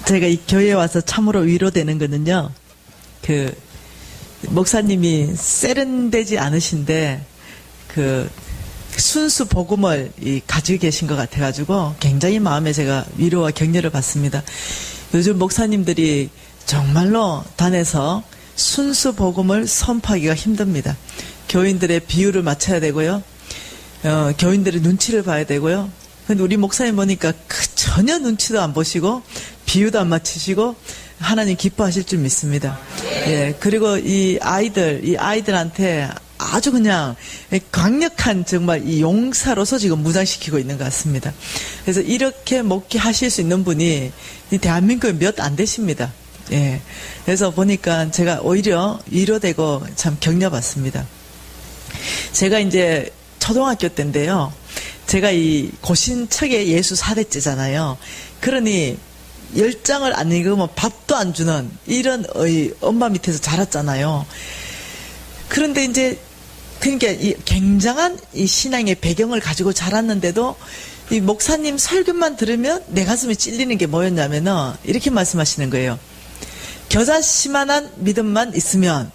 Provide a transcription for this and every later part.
제가 이 교회에 와서 참으로 위로되는 거는요, 목사님이 세련되지 않으신데, 순수 복음을 가지고 계신 것 같아가지고, 굉장히 마음에 제가 위로와 격려를 받습니다. 요즘 목사님들이 정말로 단에서 순수 복음을 선포하기가 힘듭니다. 교인들의 비율을 맞춰야 되고요, 교인들의 눈치를 봐야 되고요. 근데 우리 목사님 보니까 전혀 눈치도 안 보시고 비유도 안 맞추시고 하나님 기뻐하실 줄 믿습니다. 예, 그리고 이 아이들한테 아주 그냥 강력한 정말 이 용사로서 지금 무장시키고 있는 것 같습니다. 그래서 이렇게 목회하실 수 있는 분이 이 대한민국에 몇 안 되십니다. 예, 그래서 보니까 제가 오히려 위로되고 참 격려받습니다. 제가 이제 초등학교 때인데요, 제가 이 고신척의 예수 4대째잖아요. 그러니 10장을 안 읽으면 밥도 안 주는 이런 엄마 밑에서 자랐잖아요. 그런데 이제 그러니까 이 굉장한 이 신앙의 배경을 가지고 자랐는데도 이 목사님 설교만 들으면 내 가슴이 찔리는 게 뭐였냐면은 이렇게 말씀하시는 거예요. 겨자씨만한 믿음만 있으면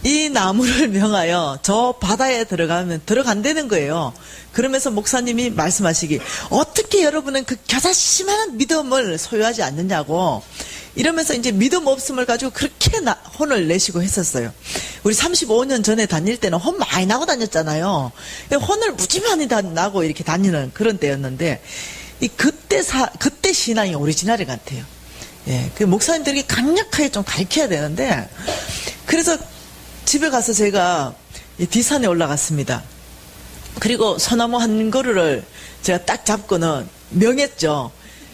이 나무를 명하여 저 바다에 들어간다는 거예요. 그러면서 목사님이 말씀하시기, 어떻게 여러분은 그 겨자씨만한 믿음을 소유하지 않느냐고, 이러면서 이제 믿음 없음을 가지고 그렇게 혼을 내시고 했었어요. 우리 35년 전에 다닐 때는 혼 많이 나고 다녔잖아요. 혼을 무지만히 나고 이렇게 다니는 그런 때였는데, 그때 신앙이 오리지널이 같아요. 예, 그 목사님들이 강력하게 좀 가르쳐야 되는데, 그래서 집에 가서 제가 이 뒷산에 올라갔습니다. 그리고 소나무 한 그루를 제가 딱 잡고는 명했죠.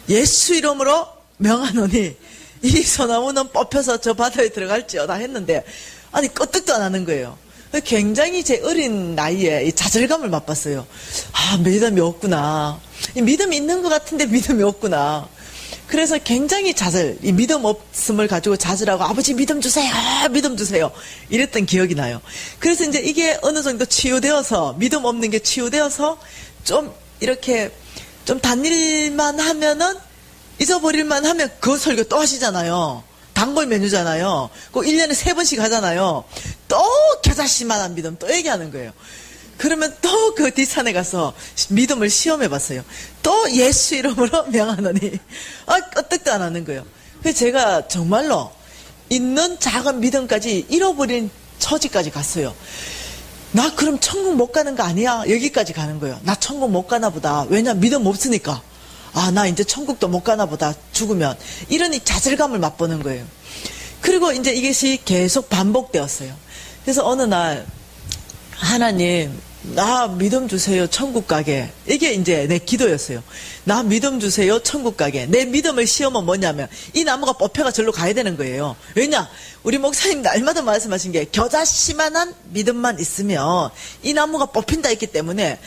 예수 이름으로 명하노니 이 소나무는 뽑혀서 저 바다에 들어갈지어다 했는데, 아니 끄떡도 안 하는 거예요. 굉장히 제 어린 나이에 이 좌절감을 맛봤어요. 아, 믿음이 없구나. 이 믿음이 있는 것 같은데 믿음이 없구나. 그래서 굉장히 이 믿음 없음을 가지고 좌절하고, 아버지 믿음 주세요, 믿음 주세요, 이랬던 기억이 나요. 그래서 이제 이게 어느 정도 치유되어서, 믿음 없는 게 치유되어서 좀 이렇게 좀 다닐만 하면은, 잊어버릴만 하면 그 설교 또 하시잖아요. 단골 메뉴잖아요. 그 1년에 3번씩 하잖아요. 또 겨자씨만한 믿음 또 얘기하는 거예요. 그러면 또 그 뒷산에 가서 믿음을 시험해 봤어요. 또 예수 이름으로 명하노니, 끄떡도 안 하는 거예요. 그래서 제가 정말로 있는 작은 믿음까지 잃어버린 처지까지 갔어요. 나 그럼 천국 못 가는 거 아니야? 여기까지 가는 거예요. 나 천국 못 가나 보다. 왜냐, 믿음 없으니까. 아, 나 이제 천국도 못 가나 보다, 죽으면. 이런 이 좌절감을 맛보는 거예요. 그리고 이제 이것이 계속 반복되었어요. 그래서 어느 날, 하나님, 나 믿음 주세요, 천국 가게. 이게 이제 내 기도였어요. 나 믿음 주세요, 천국 가게. 내 믿음을 시험은 뭐냐면, 이 나무가 뽑혀가 절로 가야 되는 거예요. 왜냐? 우리 목사님 날마다 말씀하신 게, 겨자씨만한 믿음만 있으면 이 나무가 뽑힌다 했기 때문에,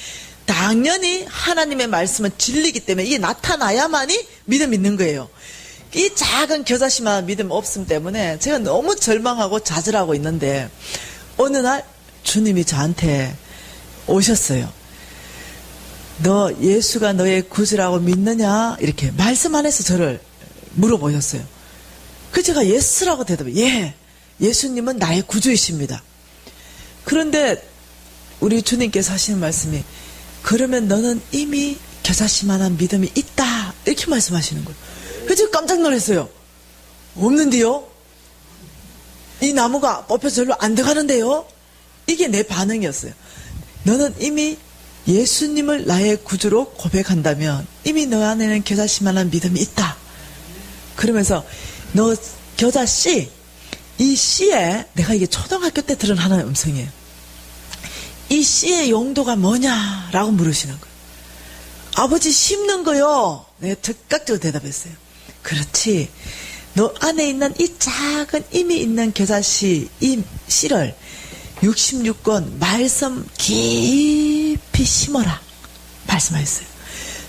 당연히 하나님의 말씀은 진리이기 때문에 이게 나타나야만이 믿음 있는 거예요. 이 작은 겨자씨만한 믿음 없음 때문에 제가 너무 절망하고 좌절하고 있는데, 어느 날 주님이 저한테 오셨어요. 너 예수가 너의 구주라고 믿느냐? 이렇게 말씀 안에서 저를 물어보셨어요. 그래서 제가 예스라고 대답해요. 예, 예수님은 나의 구주이십니다. 그런데 우리 주님께서 하시는 말씀이, 그러면 너는 이미 겨자씨만한 믿음이 있다, 이렇게 말씀하시는 거예요. 그래서 제가 깜짝 놀랐어요. 없는데요? 이 나무가 뽑혀서 절로 안 들어가는데요? 이게 내 반응이었어요. 너는 이미 예수님을 나의 구주로 고백한다면 이미 너 안에는 겨자씨만한 믿음이 있다. 그러면서 너 겨자씨, 이 씨에, 내가 이게 초등학교 때 들은 하나의 음성이에요. 이 씨의 용도가 뭐냐라고 물으시는 거예요. 아버지, 심는 거요. 내가 즉각적으로 대답했어요. 그렇지. 너 안에 있는 이 작은 이미 있는 겨자씨, 이 씨를 66권 말씀 깊이 심어라 말씀하셨어요.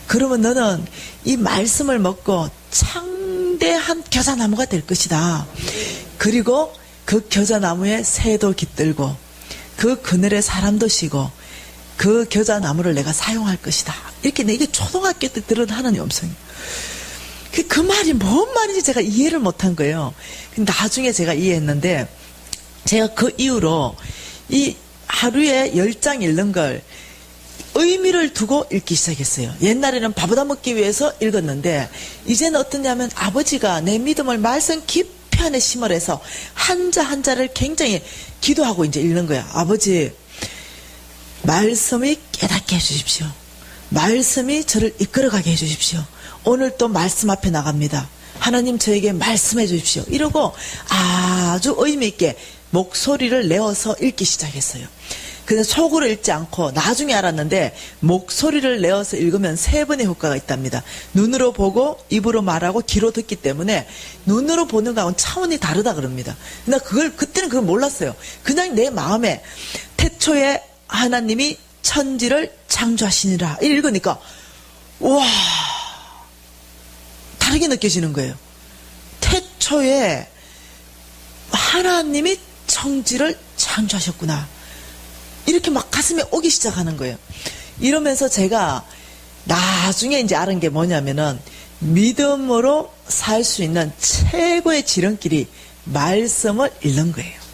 그러면 너는 이 말씀을 먹고 창대한 겨자나무가 될 것이다. 그리고 그 겨자나무에 새도 깃들고 그 그늘에 사람도 쉬고 그 겨자나무를 내가 사용할 것이다. 이렇게 이게 초등학교 때 들은 하나님 음성이에요. 그 말이 뭔 말인지 제가 이해를 못한 거예요. 나중에 제가 이해했는데, 제가 그 이후로 이 하루에 10장 읽는 걸 의미를 두고 읽기 시작했어요. 옛날에는 밥얻어 먹기 위해서 읽었는데, 이제는 어떠냐면 아버지가 내 믿음을 말씀 깊이 안에 심어서 한자 한자를 굉장히 기도하고 이제 읽는 거야. 아버지, 말씀이 깨닫게 해주십시오. 말씀이 저를 이끌어가게 해주십시오. 오늘 또 말씀 앞에 나갑니다. 하나님 저에게 말씀해 주십시오. 이러고 아주 의미 있게 목소리를 내어서 읽기 시작했어요. 근데 속으로 읽지 않고 나중에 알았는데 목소리를 내어서 읽으면 3번의 효과가 있답니다. 눈으로 보고 입으로 말하고 귀로 듣기 때문에 눈으로 보는 거하고는 차원이 다르다 그럽니다. 나 그때는 그걸 몰랐어요. 그냥 내 마음에 태초에 하나님이 천지를 창조하시니라 읽으니까 와 다르게 느껴지는 거예요. 태초에 하나님이 천지를 창조하셨구나. 이렇게 막 가슴에 오기 시작하는 거예요. 이러면서 제가 나중에 이제 알은 게 뭐냐면은 믿음으로 살 수 있는 최고의 지름길이 말씀을 읽는 거예요.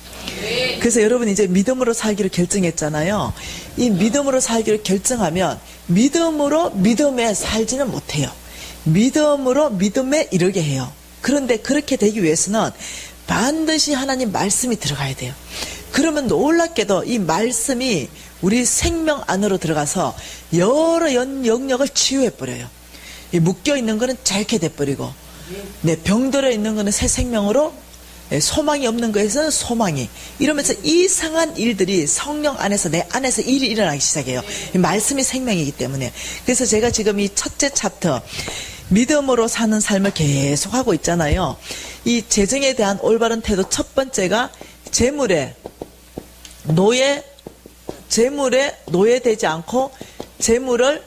그래서 여러분 이제 믿음으로 살기를 결정했잖아요. 이 믿음으로 살기를 결정하면 믿음으로 믿음에 살지는 못해요. 믿음으로 믿음에 이르게 해요. 그런데 그렇게 되기 위해서는 반드시 하나님 말씀이 들어가야 돼요. 그러면 놀랍게도 이 말씀이 우리 생명 안으로 들어가서 여러 영역을 치유해버려요. 이 묶여있는 거는 짧게 돼버리고, 병들어 있는 거는 새 생명으로, 소망이 없는 거에서는 소망이. 이러면서 이상한 일들이 성령 안에서 내 안에서 일이 일어나기 시작해요. 이 말씀이 생명이기 때문에. 그래서 제가 지금 이 첫째 챕터 믿음으로 사는 삶을 계속 하고 있잖아요. 이 재정에 대한 올바른 태도 첫 번째가 재물에 노예되지 않고 재물을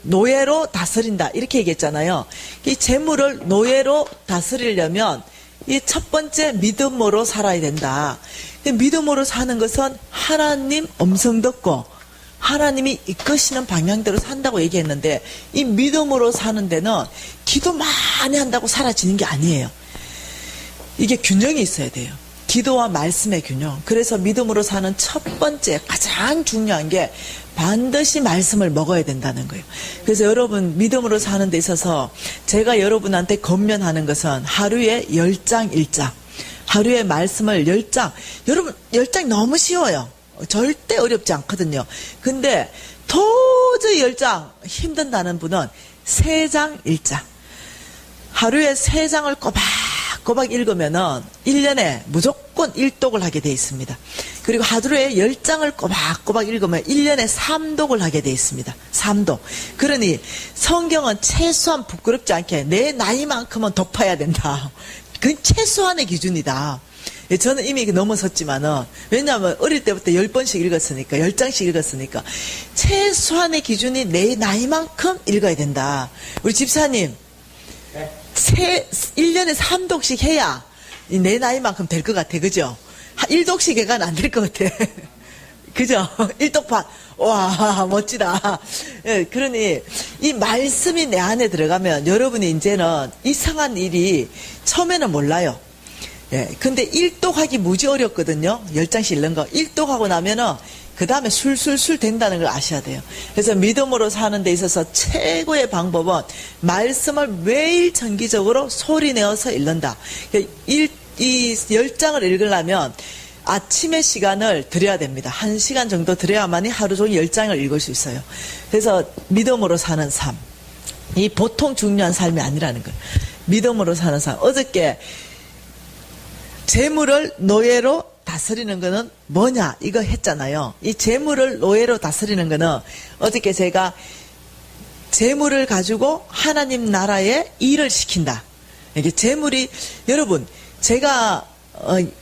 노예로 다스린다 이렇게 얘기했잖아요. 이 재물을 노예로 다스리려면 이 첫 번째 믿음으로 살아야 된다. 믿음으로 사는 것은 하나님 음성 듣고 하나님이 이끄시는 방향대로 산다고 얘기했는데, 이 믿음으로 사는 데는 기도 많이 한다고 사라지는 게 아니에요. 이게 균형이 있어야 돼요. 기도와 말씀의 균형. 그래서 믿음으로 사는 첫 번째 가장 중요한 게 반드시 말씀을 먹어야 된다는 거예요. 그래서 여러분 믿음으로 사는 데 있어서 제가 여러분한테 권면하는 것은 하루에 10장 1장, 하루에 말씀을 10장. 여러분 10장 너무 쉬워요. 절대 어렵지 않거든요. 근데 도저히 10장 힘든다는 분은 3장 1장, 하루에 3장을 꼬박꼬박 읽으면은 1년에 무조건 1독을 하게 돼 있습니다. 그리고 하루에 10장을 꼬박꼬박 읽으면 1년에 3독을 하게 돼 있습니다. 3독. 그러니 성경은 최소한 부끄럽지 않게 내 나이만큼은 덮어야 된다. 그건 최소한의 기준이다. 저는 이미 넘어섰지만은, 왜냐하면 어릴 때부터 10번씩 읽었으니까, 10장씩 읽었으니까, 최소한의 기준이 내 나이만큼 읽어야 된다. 우리 집사님, 1년에 3독씩 해야 내 나이만큼 될 것 같아. 그죠? 1독씩 해가는 안 될 것 같아. 그죠? 1독 반. 와, 멋지다. 예, 그러니, 이 말씀이 내 안에 들어가면 여러분이 이제는 이상한 일이 처음에는 몰라요. 예, 근데 1독하기 무지 어렵거든요. 10장씩 읽는 거. 1독하고 나면은, 그 다음에 술술술 된다는 걸 아셔야 돼요. 그래서 믿음으로 사는 데 있어서 최고의 방법은 말씀을 매일 정기적으로 소리 내어서 읽는다. 이 10장을 읽으려면 아침의 시간을 드려야 됩니다. 1시간 정도 드려야만이 하루 종일 10장을 읽을 수 있어요. 그래서 믿음으로 사는 삶. 이 보통 중요한 삶이 아니라는 거예요. 믿음으로 사는 삶. 어저께 재물을 노예로 다스리는 거는 뭐냐 이거 했잖아요. 이 재물을 노예로 다스리는 거는 어저께 제가 재물을 가지고 하나님 나라에 일을 시킨다. 이게 재물이, 여러분 제가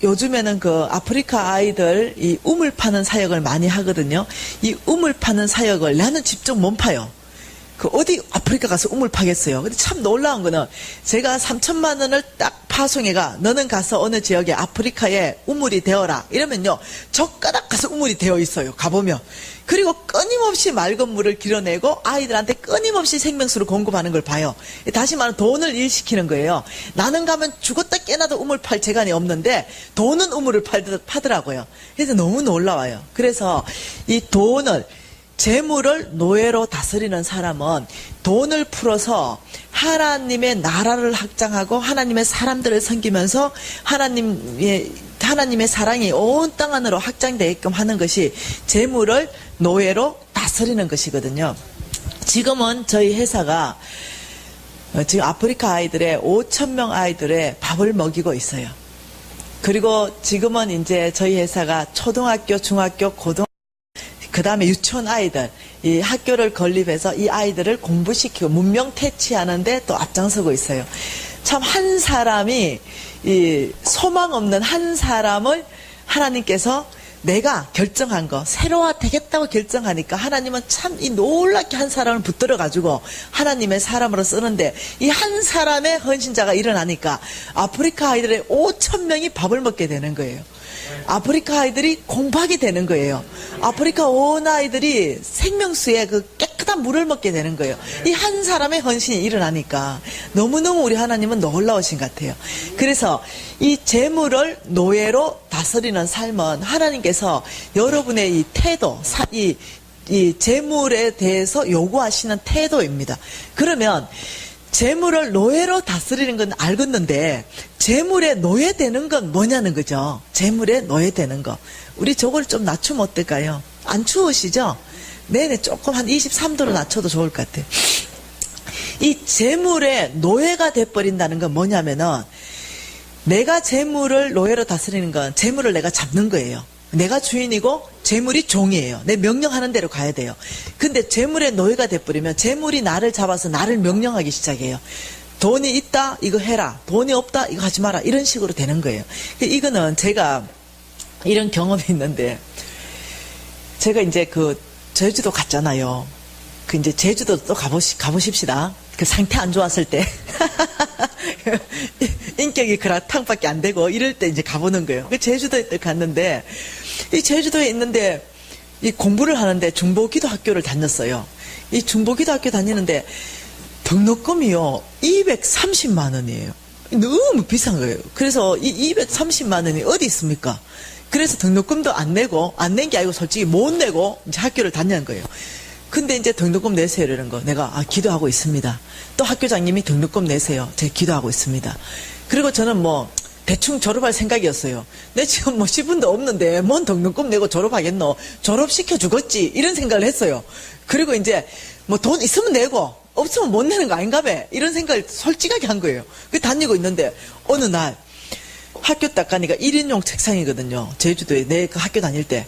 요즘에는 그 아프리카 아이들 이 우물 파는 사역을 많이 하거든요. 이 우물 파는 사역을 나는 직접 못 파요. 어디 아프리카 가서 우물 파겠어요. 근데 참 놀라운 거는 제가 3천만 원을 딱 파송애가 너는 가서 어느 지역에 아프리카에 우물이 되어라 이러면요 젓가락 가서 우물이 되어 있어요. 가보면. 그리고 끊임없이 맑은 물을 길어내고 아이들한테 끊임없이 생명수를 공급하는 걸 봐요. 다시 말하면 돈을 일시키는 거예요. 나는 가면 죽었다 깨나도 우물 팔 재간이 없는데 돈은 우물을 파더라고요. 그래서 너무 놀라워요. 그래서 이 돈을 재물을 노예로 다스리는 사람은 돈을 풀어서 하나님의 나라를 확장하고 하나님의 사람들을 섬기면서 하나님의 사랑이 온 땅 안으로 확장되게끔 하는 것이 재물을 노예로 다스리는 것이거든요. 지금은 저희 회사가 지금 아프리카 아이들의 5,000명 아이들의 밥을 먹이고 있어요. 그리고 지금은 이제 저희 회사가 초등학교, 중학교, 고등학교 그 다음에 유치원 아이들, 이 학교를 건립해서 이 아이들을 공부시키고 문명 퇴치하는데 또 앞장서고 있어요. 참 한 사람이, 이 소망 없는 한 사람을 하나님께서 내가 결정한 거, 새로와 되겠다고 결정하니까 하나님은 참 이 놀랍게 한 사람을 붙들어가지고 하나님의 사람으로 쓰는데 이 한 사람의 헌신자가 일어나니까 아프리카 아이들의 5,000명이 밥을 먹게 되는 거예요. 아프리카 아이들이 공부하게 되는 거예요. 아프리카 온 아이들이 생명수의 그 깨끗한 물을 먹게 되는 거예요. 이 한 사람의 헌신이 일어나니까 너무너무 우리 하나님은 놀라우신 것 같아요. 그래서 이 재물을 노예로 다스리는 삶은 하나님께서 여러분의 이 태도, 이 재물에 대해서 요구하시는 태도입니다. 그러면 재물을 노예로 다스리는 건 알겠는데 재물에 노예되는 건 뭐냐는 거죠. 재물에 노예되는 거. 우리 저걸 좀 낮추면 어떨까요? 안 추우시죠? 네네, 조금 한 23도로 낮춰도 좋을 것 같아요. 이 재물에 노예가 돼버린다는 건 뭐냐면은 내가 재물을 노예로 다스리는 건 재물을 내가 잡는 거예요. 내가 주인이고 재물이 종이에요. 내 명령하는 대로 가야 돼요. 근데 재물의 노예가 돼버리면 재물이 나를 잡아서 나를 명령하기 시작해요. 돈이 있다 이거 해라, 돈이 없다 이거 하지 마라, 이런 식으로 되는 거예요. 이거는 제가 이런 경험이 있는데, 제가 이제 그 제주도 갔잖아요. 그 이제 제주도 또 가보십시다. 그 상태 안 좋았을 때 인격이 그라탕밖에 안 되고 이럴 때 이제 가보는 거예요. 그 제주도에 갔는데, 이 제주도에 있는데 이 공부를 하는데 중보기도 학교를 다녔어요. 이 중보기도 학교 다니는데 등록금이요 230만 원이에요. 너무 비싼 거예요. 그래서 이 230만 원이 어디 있습니까? 그래서 등록금도 안 내고, 안 낸 게 아니고 솔직히 못 내고 이제 학교를 다니는 거예요. 근데 이제 등록금 내세요 이러는 거. 내가 기도하고 있습니다. 또 학교장님이 등록금 내세요. 제가 기도하고 있습니다. 그리고 저는 뭐 대충 졸업할 생각이었어요. 내 지금 뭐 10분도 없는데 뭔 등록금 내고 졸업하겠노? 졸업시켜 주겠지, 이런 생각을 했어요. 그리고 이제 뭐 돈 있으면 내고 없으면 못 내는 거 아닌가 봐, 이런 생각을 솔직하게 한 거예요. 그 다니고 있는데 어느 날 학교 딱 가니까 1인용 책상이거든요. 제주도에 내 그 학교 다닐 때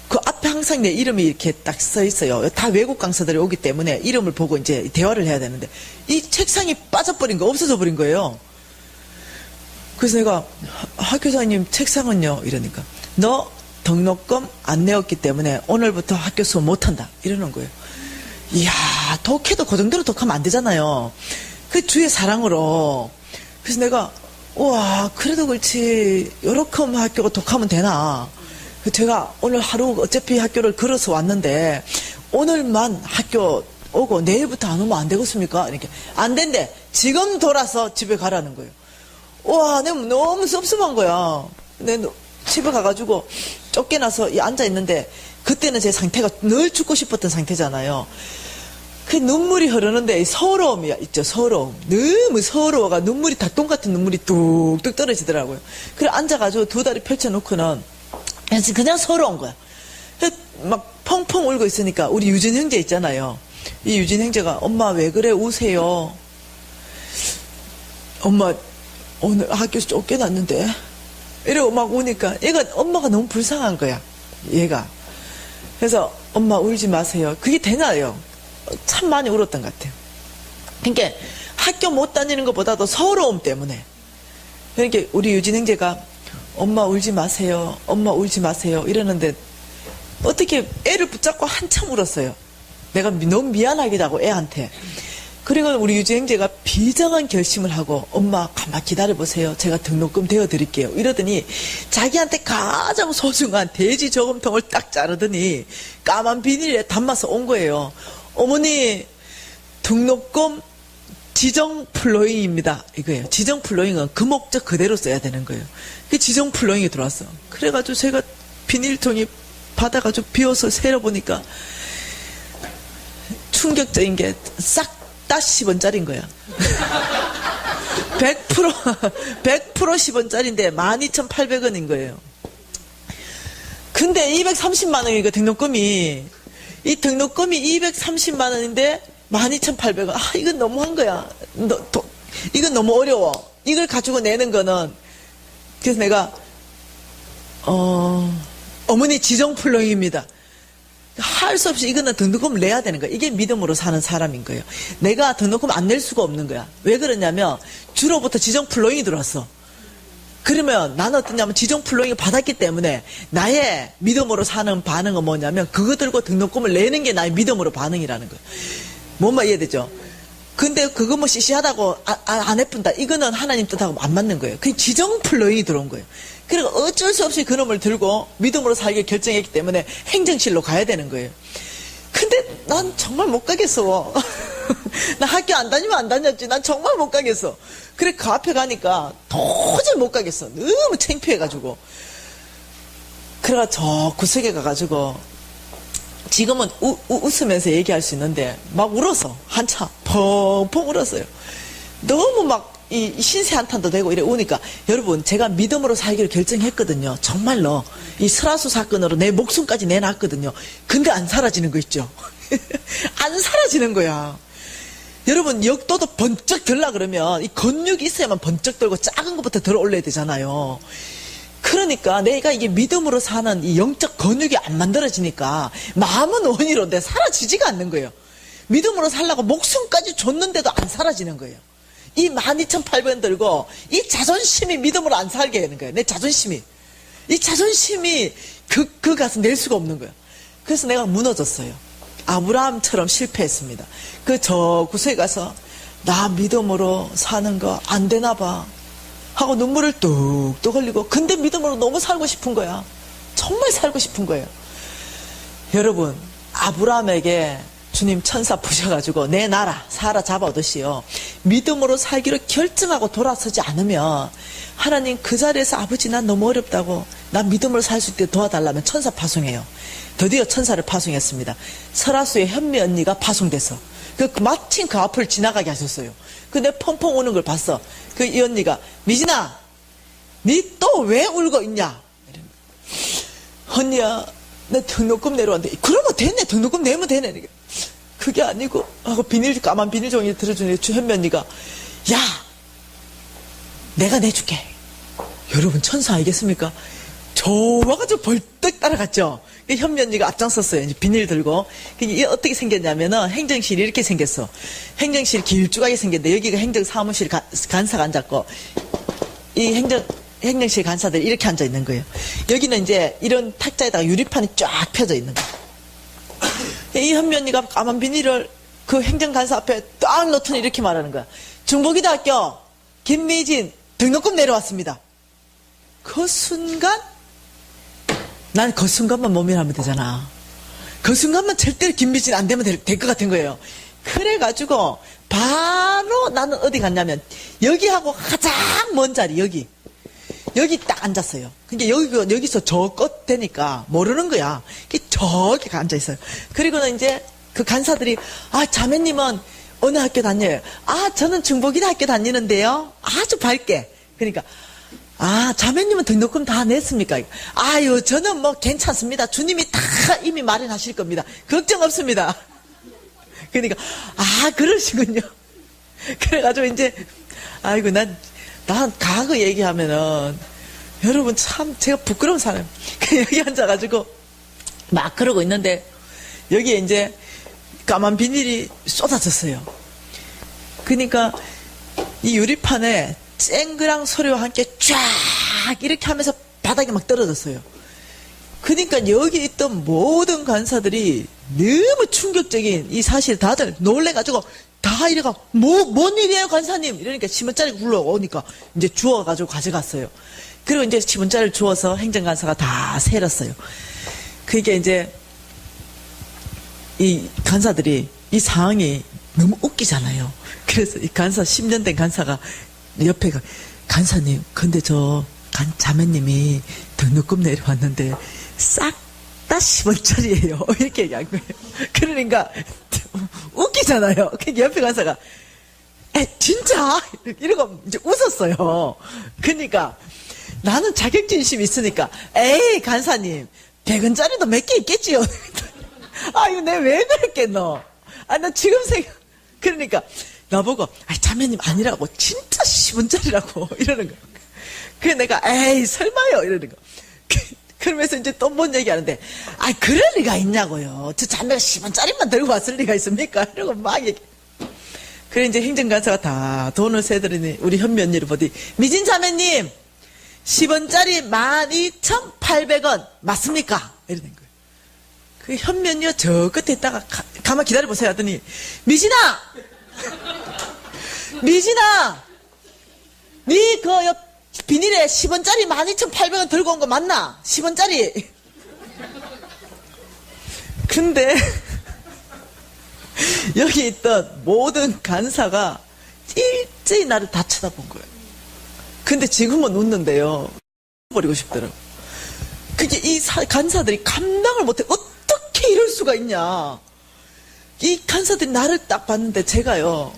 그 앞에 항상 내 이름이 이렇게 딱 써 있어요. 다 외국 강사들이 오기 때문에 이름을 보고 이제 대화를 해야 되는데 이 책상이 빠져버린 거, 없어져 버린 거예요. 그래서 내가 학교장님 책상은요? 이러니까 너 등록금 안 내었기 때문에 오늘부터 학교 수업 못한다, 이러는 거예요. 이야, 독해도 그 정도로 독하면 안 되잖아요. 그 주의 사랑으로. 그래서 내가 우와, 그래도 그렇지 요렇게 학교가 독하면 되나. 제가 오늘 하루 어차피 학교를 걸어서 왔는데 오늘만 학교 오고 내일부터 안 오면 안 되겠습니까? 이렇게 안 된대. 지금 돌아서 집에 가라는 거예요. 와, 내가 너무 섭섭한 거야. 내가 집에 가가지고 쫓겨나서 앉아있는데, 그때는 제 상태가 늘 죽고 싶었던 상태잖아요. 그 눈물이 흐르는데 서러움이 있죠. 서러움. 너무 서러워가 눈물이 닭똥 같은 눈물이 뚝뚝 떨어지더라고요. 그래 앉아가지고 두 다리 펼쳐놓고는 그냥 서러운 거야. 막 펑펑 울고 있으니까 우리 유진 형제 있잖아요. 이 유진 형제가 엄마 왜 그래 우세요? 엄마 오늘 학교에서 쫓겨났는데, 이러고 막 우니까 얘가 엄마가 너무 불쌍한 거야, 얘가. 그래서 엄마 울지 마세요. 그게 되나요? 참 많이 울었던 것 같아요. 그러니까 학교 못 다니는 것보다도 서러움 때문에. 그러니까 우리 유진 형제가 엄마 울지 마세요, 엄마 울지 마세요 이러는데 어떻게 애를 붙잡고 한참 울었어요. 내가 너무 미안하기도 하고 애한테. 그리고 우리 유지행제가 비장한 결심을 하고 엄마 가만 기다려보세요. 제가 등록금 대어드릴게요. 이러더니 자기한테 가장 소중한 돼지 저금통을 딱 자르더니 까만 비닐에 담아서 온 거예요. 어머니 등록금 지정 플로잉입니다. 이거예요. 지정 플로잉은 그 목적 그대로 써야 되는 거예요. 그 지정 플로잉이 들어왔어. 그래가지고 제가 비닐통이 받아가지고 비워서 세려보니까 충격적인 게 싹 다 10원짜리인 거야. 100% 10원짜리인데 12,800원인 거예요. 근데 230만 원이니까 등록금이, 이 등록금이 230만 원인데 12,800원. 아, 이건 너무한 거야. 이건 너무 어려워. 이걸 가지고 내는 거는. 그래서 내가 어머니 지정 플로잉입니다. 할 수 없이 이거는 등록금을 내야 되는 거야. 이게 믿음으로 사는 사람인 거예요. 내가 등록금 안 낼 수가 없는 거야. 왜 그러냐면 주로부터 지정 플로잉이 들어왔어. 그러면 나는 어떠냐면 지정 플로잉을 받았기 때문에 나의 믿음으로 사는 반응은 뭐냐면 그거 들고 등록금을 내는 게 나의 믿음으로 반응이라는 거예요. 뭔 말 이해되죠? 근데 그거 뭐 시시하다고 안 해픈다. 이거는 하나님 뜻하고 안 맞는 거예요. 그 지정 플로잉이 들어온 거예요. 그리고 어쩔 수 없이 그놈을 들고 믿음으로 살기 결정했기 때문에 행정실로 가야 되는 거예요. 근데 난 정말 못 가겠어. 나 학교 안 다니면 안 다녔지. 난 정말 못 가겠어. 그래 그 앞에 가니까 도저히 못 가겠어. 너무 창피해가지고. 그래가 저 구석에 가가지고 지금은 웃으면서 얘기할 수 있는데 막 울었어. 한참 펑펑 울었어요. 너무 막 이 신세 한탄도 되고 이래 오니까 여러분 제가 믿음으로 살기를 결정했거든요. 정말로 이 설화수 사건으로 내 목숨까지 내놨거든요. 근데 안 사라지는 거 있죠. 안 사라지는 거야. 여러분 역도도 번쩍 들라 그러면 이 근육이 있어야만 번쩍 들고 작은 것부터 들어 올려야 되잖아요. 그러니까 내가 이게 믿음으로 사는 이 영적 근육이 안 만들어지니까 마음은 원이로인데 사라지지가 않는 거예요. 믿음으로 살라고 목숨까지 줬는데도 안 사라지는 거예요. 이 12,800원 들고 이 자존심이 믿음으로 안 살게 하는 거예요. 내 자존심이. 이 자존심이 그 가서 낼 수가 없는 거예요. 그래서 내가 무너졌어요. 아브라함처럼 실패했습니다. 저 구석에 가서 나 믿음으로 사는 거 안 되나 봐 하고 눈물을 뚝뚝 흘리고 근데 믿음으로 너무 살고 싶은 거야. 정말 살고 싶은 거예요. 여러분 아브라함에게 주님 천사 부셔가지고 내 나라 사로잡아 오듯이요. 믿음으로 살기로 결정하고 돌아서지 않으면 하나님 그 자리에서 아버지 난 너무 어렵다고 난 믿음으로 살 수 있게 도와달라면 천사 파송해요. 드디어 천사를 파송했습니다. 설화수의 현미 언니가 파송돼서 마침 그 앞을 지나가게 하셨어요. 근데 펑펑 우는 걸 봤어. 이 언니가 미진아 니 또 왜 울고 있냐. 언니야 내 등록금 내려왔는데 그러면 되네. 등록금 내면 되네. 그게 아니고 하고 까만 비닐 종이 들어주는 현미 언니가 야 내가 내줄게. 여러분 천사 알겠습니까? 좋아가지고 벌떡 따라갔죠. 현미 언니가 앞장섰어요. 이제 비닐 들고. 이게 어떻게 생겼냐면은 행정실이 이렇게 생겼어. 행정실 길쭉하게 생겼는데 여기가 행정사무실 간사가 앉았고 이 행정실 간사들이 이렇게 앉아 있는 거예요. 여기는 이제 이런 탁자에다가 유리판이 쫙 펴져 있는 거예요. 이 현미 언니가 까만 비닐을 그 행정간사 앞에 딱 놓더니 이렇게 말하는 거야. 중보기대학교 김미진 등록금 내려왔습니다. 그 순간 난 그 순간만 모면하면 되잖아. 그 순간만 절대로 김미진 안 되면 될 것 같은 거예요. 그래가지고 바로 나는 어디 갔냐면 여기하고 가장 먼 자리 여기 딱 앉았어요. 그러니까 여기서 저 끝 되니까 모르는 거야. 저기 앉아있어요. 그리고는 이제 그 간사들이 자매님은 어느 학교 다녀요? 저는 중보기대 학교 다니는데요. 아주 밝게. 그러니까 자매님은 등록금 다 냈습니까? 아유 저는 뭐 괜찮습니다. 주님이 다 이미 마련하실 겁니다. 걱정 없습니다. 그러니까 그러시군요. 그래가지고 이제 아이고 난 과거 얘기하면은 여러분 참 제가 부끄러운 사람. 여기 앉아가지고 막 그러고 있는데 여기에 이제 까만 비닐이 쏟아졌어요. 그러니까 이 유리판에 쨍그랑 소리와 함께 쫙 이렇게 하면서 바닥에 막 떨어졌어요. 그러니까 여기 있던 모든 간사들이 너무 충격적인 이 사실 다들 놀래가지고 다 다 이래가, 뭔 일이에요, 간사님? 이러니까 10원짜리 굴러오니까 이제 주워가지고 가져갔어요. 그리고 이제 10원짜리를 주워서 행정간사가 다 세렸어요. 그게 이제, 이 간사들이 이 상황이 너무 웃기잖아요. 그래서 이 간사, 10년 된 간사가 옆에 가, 간사님, 근데 자매님이 등록금 내려왔는데 싹 다 10원짜리예요. 이렇게 얘기한 거예요. 그러니까 웃기잖아요. 그러니까 옆에 간사가 진짜? 이러고 이제 웃었어요. 그러니까 나는 자격지심이 있으니까 에이 간사님 100원짜리도 몇 개 있겠지요. 아 이거 내가 왜 그랬겠노? 아 나 지금 그러니까 나보고 자매님 아니라고 진짜 10원짜리라고 이러는 거야. 그래 내가 에이 설마요 이러는 거. 그러면서 이제 또 뭔 얘기하는데 그럴 리가 있냐고요. 저 자매가 10원짜리만 들고 왔을 리가 있습니까? 이러고 막 얘기. 그래 이제 행정간사가 다 돈을 세더니 우리 현미 언니를 보더니 미진 자매님 10원짜리 12,800원 맞습니까? 이러는 거예요. 그 현미 언니가 저 끝에 있다가 가만 기다려보세요 하더니 미진아 니 그 옆 비닐에 10원짜리 12,800원 들고 온 거 맞나? 10원짜리. 근데 여기 있던 모든 간사가 일제히 나를 다 쳐다본 거예요. 근데 지금은 웃는데요. 버리고 싶더라고. 그게 이 간사들이 감당을 못해. 어떻게 이럴 수가 있냐. 이 간사들이 나를 딱 봤는데 제가요.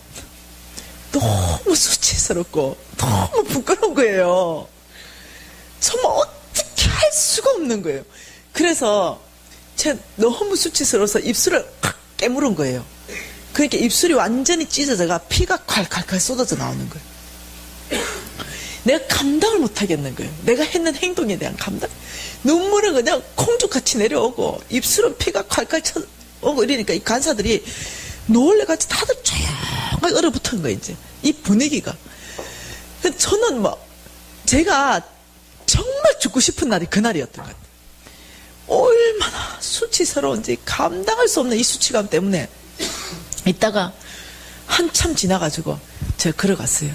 너무 수치스럽고 너무 부끄러운 거예요. 정말 어떻게 할 수가 없는 거예요. 그래서 제가 너무 수치스러워서 입술을 팍 깨물은 거예요. 그러니까 입술이 완전히 찢어져가 피가 콸콸콸 쏟아져 나오는 거예요. 내가 감당을 못 하겠는 거예요. 내가 했는 행동에 대한 감당. 눈물은 그냥 콩죽같이 내려오고 입술은 피가 콸콸 쳐오고 이러니까 이 간사들이 놀래같이 다들 조용하게 얼어붙은 거예요. 이제 이 분위기가. 저는 제가 정말 죽고 싶은 날이 그날이었던 것 같아요. 얼마나 수치스러운지 감당할 수 없는 이 수치감 때문에 이따가 한참 지나가지고 제가 걸어갔어요.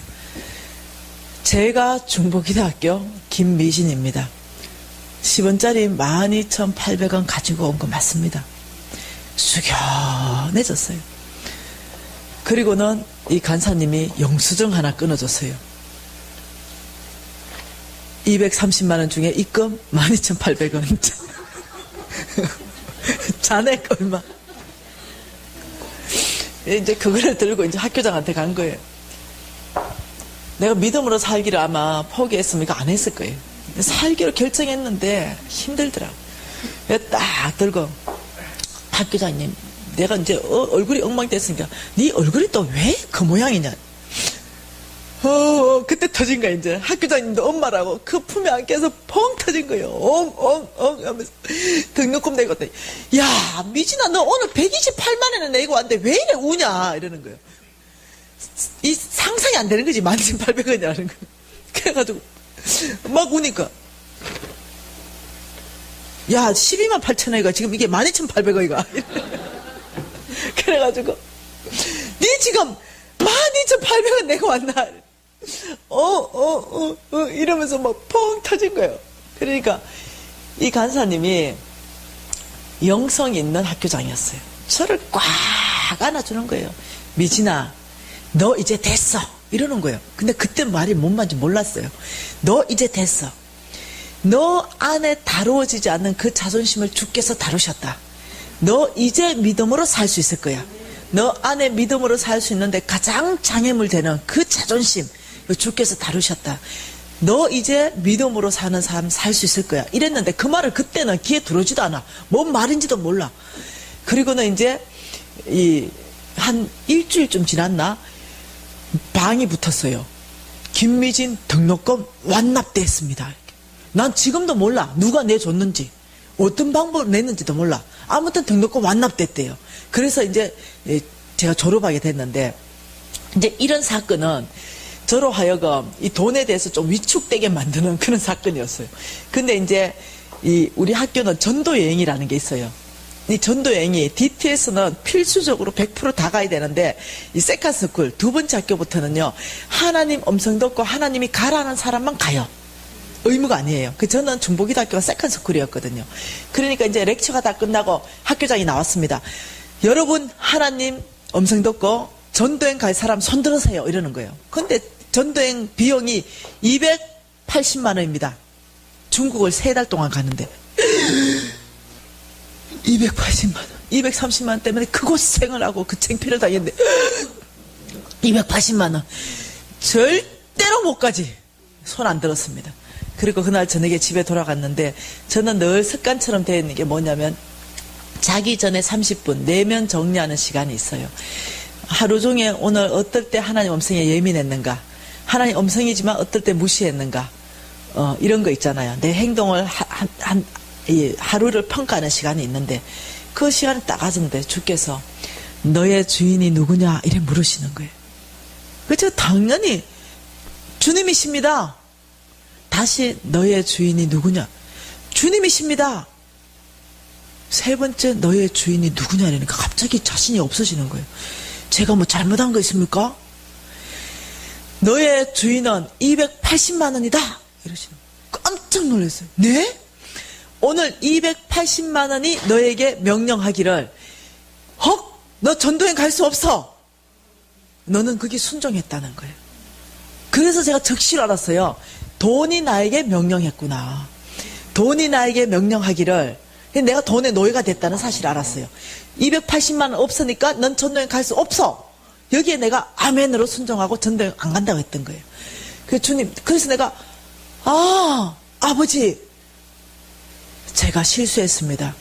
제가 중부기대학교 김미진입니다. 10원짜리 12,800원 가지고 온 거 맞습니다. 숙연해졌어요. 그리고는 이 간사님이 영수증 하나 끊어줬어요. 230만원 중에 입금 12,800원. 자네 거 얼마? 이제 그거를 들고 이제 학교장한테 간 거예요. 내가 믿음으로 살기를 아마 포기했으면 안 했을 거예요. 살기로 결정했는데 힘들더라고. 딱 들고 학교장님, 내가 이제 얼굴이 엉망됐으니까 네 얼굴이 또 왜 그 모양이냐. 그때 터진 거야. 이제 학교장님도 엄마라고 그 품에 안겨서 펑 터진 거예요. 엉 하면서 등록금 내고 왔더니 야 미진아 너 오늘 128만원을 내고 왔는데 왜 이래 우냐 이러는 거예요. 이 상상이 안 되는 거지. 12,800원이라는 거. 그래가지고 막 우니까 야 128,000원이가 지금 이게 12,800원이가 그래가지고 니 지금 12,800원 내고 왔나 이러면서 막 펑 터진 거예요. 그러니까 이 간사님이 영성 있는 학교장이었어요. 저를 꽉 안아주는 거예요. 미진아 너 이제 됐어 이러는 거예요. 근데 그때 말이 뭔 말인지 몰랐어요. 너 이제 됐어. 너 안에 다루어지지 않는 그 자존심을 주께서 다루셨다. 너 이제 믿음으로 살 수 있을 거야. 너 안에 믿음으로 살 수 있는데 가장 장애물 되는 그 자존심 주께서 다루셨다. 너 이제 믿음으로 사는 삶 살 수 있을 거야. 이랬는데 그 말을 그때는 귀에 들어오지도 않아. 뭔 말인지도 몰라. 그리고는 이제 한 일주일쯤 지났나 방이 붙었어요. 김미진 등록금 완납됐습니다. 난 지금도 몰라. 누가 내줬는지 어떤 방법으로 냈는지도 몰라. 아무튼 등록금 완납됐대요. 그래서 이제 제가 졸업하게 됐는데 이제 이런 사건은 저로 하여금 이 돈에 대해서 좀 위축되게 만드는 그런 사건이었어요. 근데 이제 우리 학교는 전도 여행이라는 게 있어요. 이 전도여행이 DTS는 필수적으로 100%다 가야 되는데 이 세컨스쿨 두 번째 학교부터는요 하나님 음성 듣고 하나님이 가라는 사람만 가요. 의무가 아니에요. 저는 중보기도학교가 세컨스쿨이었거든요. 그러니까 이제 렉처가 다 끝나고 학교장이 나왔습니다. 여러분 하나님 음성 듣고 전도여행 갈 사람 손 들으세요 이러는 거예요. 근데 전도여행 비용이 280만 원입니다. 중국을 3달 동안 가는데 280만 원, 230만 원 때문에 그곳생을 하고 그 창피를 당했는데 280만 원 절대로 못 가지. 손 안 들었습니다. 그리고 그날 저녁에 집에 돌아갔는데 저는 늘 습관처럼 되어 있는 게 뭐냐면 자기 전에 30분 내면 정리하는 시간이 있어요. 하루 종일 오늘 어떨 때 하나님 음성에 예민했는가, 하나님 음성이지만 어떨 때 무시했는가, 이런 거 있잖아요. 내 행동을 하루를 평가하는 시간이 있는데 그 시간을 딱 가졌는데 주께서 너의 주인이 누구냐 이래 물으시는 거예요. 그래서 당연히 주님이십니다. 다시 너의 주인이 누구냐? 주님이십니다. 세 번째 너의 주인이 누구냐 이러니까 갑자기 자신이 없어지는 거예요. 제가 뭐 잘못한 거 있습니까? 너의 주인은 280만 원이다 이러시는 거예요. 깜짝 놀랐어요. 네? 오늘 280만 원이 너에게 명령하기를 헉! 너 전도행 갈 수 없어. 너는 그게 순종했다는 거예요. 그래서 제가 적시로 알았어요. 돈이 나에게 명령했구나. 돈이 나에게 명령하기를 내가 돈의 노예가 됐다는 사실을 알았어요. 280만 원 없으니까 넌 전도행 갈 수 없어. 여기에 내가 아멘으로 순종하고 전도행 안 간다고 했던 거예요. 주님, 그래서 내가 아버지 제가 실수했습니다.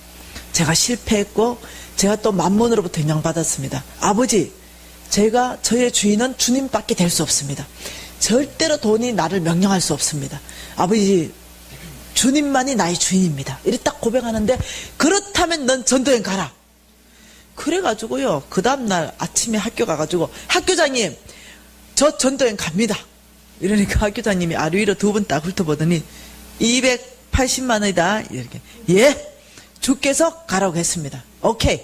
제가 실패했고 제가 또 만몬으로부터 영향받았습니다. 아버지 제가 저의 주인은 주님밖에 될 수 없습니다. 절대로 돈이 나를 명령할 수 없습니다. 아버지 주님만이 나의 주인입니다. 이렇게 딱 고백하는데 그렇다면 넌 전도여행 가라. 그래가지고요 그 다음날 아침에 학교 가가지고 학교장님 저 전도여행 갑니다. 이러니까 학교장님이 아래 위로 두 번 딱 훑어보더니 280만 원이다 이렇게. 예 주께서 가라고 했습니다. 오케이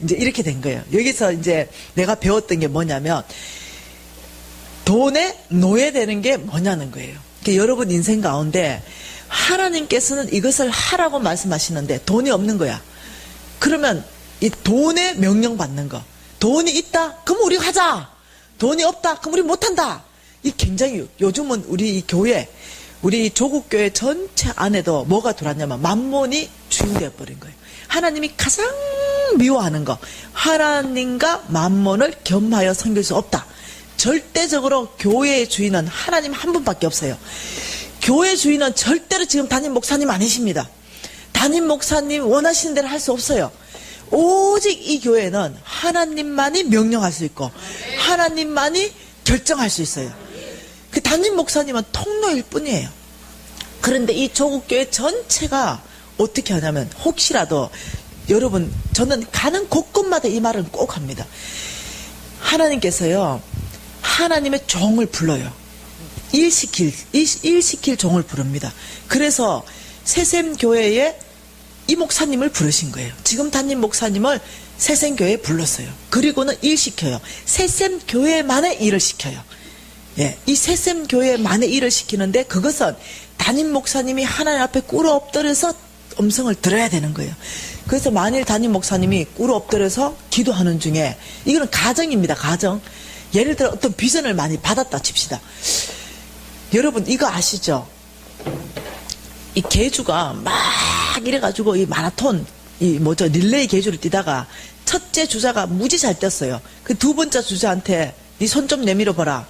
이제 이렇게 된 거예요. 여기서 이제 내가 배웠던 게 뭐냐면 돈에 노예되는 게 뭐냐는 거예요. 그러니까 여러분 인생 가운데 하나님께서는 이것을 하라고 말씀하시는데 돈이 없는 거야. 그러면 이 돈에 명령받는 거. 돈이 있다? 그럼 우리 하자. 돈이 없다? 그럼 우리 못한다. 이 굉장히 요즘은 우리 이 교회, 우리 조국교회 전체 안에도 뭐가 들어왔냐면 만몬이 주인되어 버린 거예요. 하나님이 가장 미워하는 거. 하나님과 만몬을 겸하여 섬길 수 없다. 절대적으로 교회의 주인은 하나님 한 분밖에 없어요. 교회 주인은 절대로 지금 담임 목사님 아니십니다. 담임 목사님 원하시는 대로 할 수 없어요. 오직 이 교회는 하나님만이 명령할 수 있고 하나님만이 결정할 수 있어요. 그 담임 목사님은 통로일 뿐이에요. 그런데 이 조국교회 전체가 어떻게 하냐면 혹시라도 여러분 저는 가는 곳곳마다 이 말을 꼭 합니다. 하나님께서요 하나님의 종을 불러요. 일시킬 종을 부릅니다. 그래서 새샘교회에 이 목사님을 부르신 거예요. 지금 담임 목사님을 새샘교회에 불렀어요. 그리고는 일시켜요. 새샘교회만의 일을 시켜요. 예, 이 새샘교회만의 일을 시키는데 그것은 담임 목사님이 하나님 앞에 꿇어 엎드려서 음성을 들어야 되는 거예요. 그래서 만일 담임 목사님이 꿇어 엎드려서 기도하는 중에 이거는 가정입니다. 가정. 예를 들어 어떤 비전을 많이 받았다 칩시다. 여러분 이거 아시죠? 이 계주가 막 이래가지고 이 마라톤 릴레이 계주를 뛰다가 첫째 주자가 무지 잘 뛰었어요. 그 두 번째 주자한테 네 손 좀 내밀어 봐라.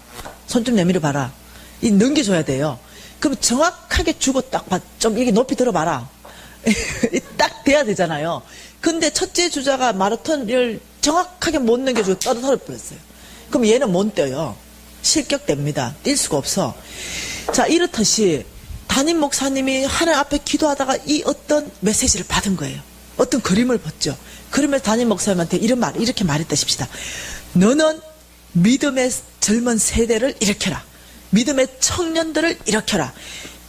손 좀 내밀어 봐라. 이 넘겨줘야 돼요. 그럼 정확하게 주고 딱 좀 이렇게 높이 들어봐라. 딱 돼야 되잖아요. 근데 첫째 주자가 마라톤을 정확하게 못 넘겨주고 떨어져 버렸어요. 그럼 얘는 못 뛰어요. 실격됩니다. 뛸 수가 없어. 자, 이렇듯이 담임 목사님이 하나님 앞에 기도하다가 이 어떤 메시지를 받은 거예요. 어떤 그림을 봤죠. 그러면서 담임 목사님한테 이렇게 말했다 싶시다. 너는 믿음의 젊은 세대를 일으켜라. 믿음의 청년들을 일으켜라.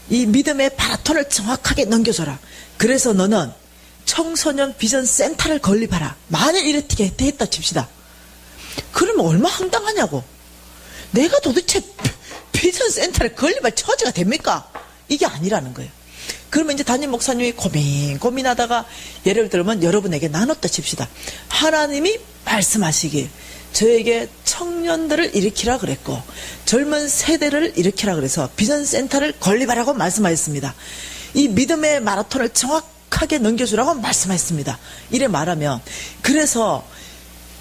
이 믿음의 마라톤을 정확하게 넘겨줘라. 그래서 너는 청소년 비전 센터를 건립하라. 만일 이렇게 했다 칩시다. 그러면 얼마 황당하냐고. 내가 도대체 비전 센터를 건립할 처지가 됩니까? 이게 아니라는 거예요. 그러면 이제 담임 목사님이 고민하다가 예를 들면 여러분에게 나눴다 칩시다. 하나님이 말씀하시길 저에게 청년들을 일으키라 그랬고 젊은 세대를 일으키라 그래서 비전 센터를 건립하라고 말씀하였습니다. 이 믿음의 마라톤을 정확하게 넘겨주라고 말씀하였습니다. 이래 말하면 그래서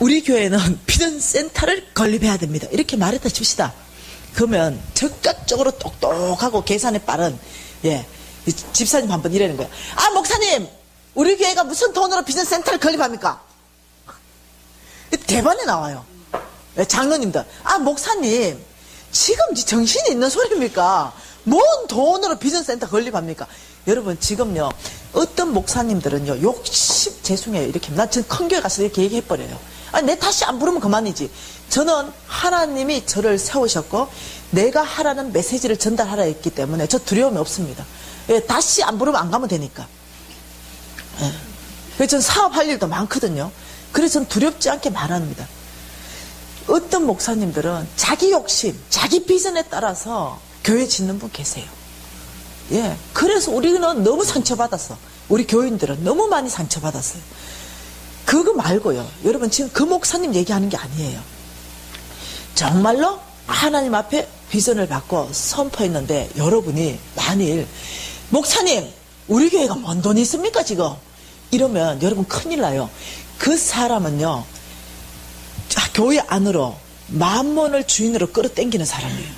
우리 교회는 비전 센터를 건립해야 됩니다. 이렇게 말했다 칩시다. 그러면 적극적으로 똑똑하고 계산에 빠른 집사님 한번 이러는 거예요. 아 목사님 우리 교회가 무슨 돈으로 비전 센터를 건립합니까? 대반에 나와요. 장로님들 아 목사님 지금 정신이 있는 소리입니까? 뭔 돈으로 비전 센터 건립합니까? 여러분 지금요 어떤 목사님들은요 욕심 죄송해요 이렇게 난 전 큰 교회 가서 이렇게 얘기해버려요. 아니 내 다시 안 부르면 그만이지. 저는 하나님이 저를 세우셨고 내가 하라는 메시지를 전달하라 했기 때문에 저 두려움이 없습니다. 다시 안 부르면 안 가면 되니까. 그래서 전 사업할 일도 많거든요. 그래서 전 두렵지 않게 말합니다. 어떤 목사님들은 자기 욕심, 자기 비전에 따라서 교회 짓는 분 계세요. 그래서 우리는 너무 상처받았어. 우리 교인들은 너무 많이 상처받았어요. 그거 말고요. 여러분 지금 그 목사님 얘기하는 게 아니에요. 정말로 하나님 앞에 비전을 받고 선포했는데 여러분이 만일 목사님 우리 교회가 뭔 돈이 있습니까 지금? 이러면 여러분 큰일 나요. 그 사람은요 교회 안으로 만몬을 주인으로 끌어당기는 사람이에요.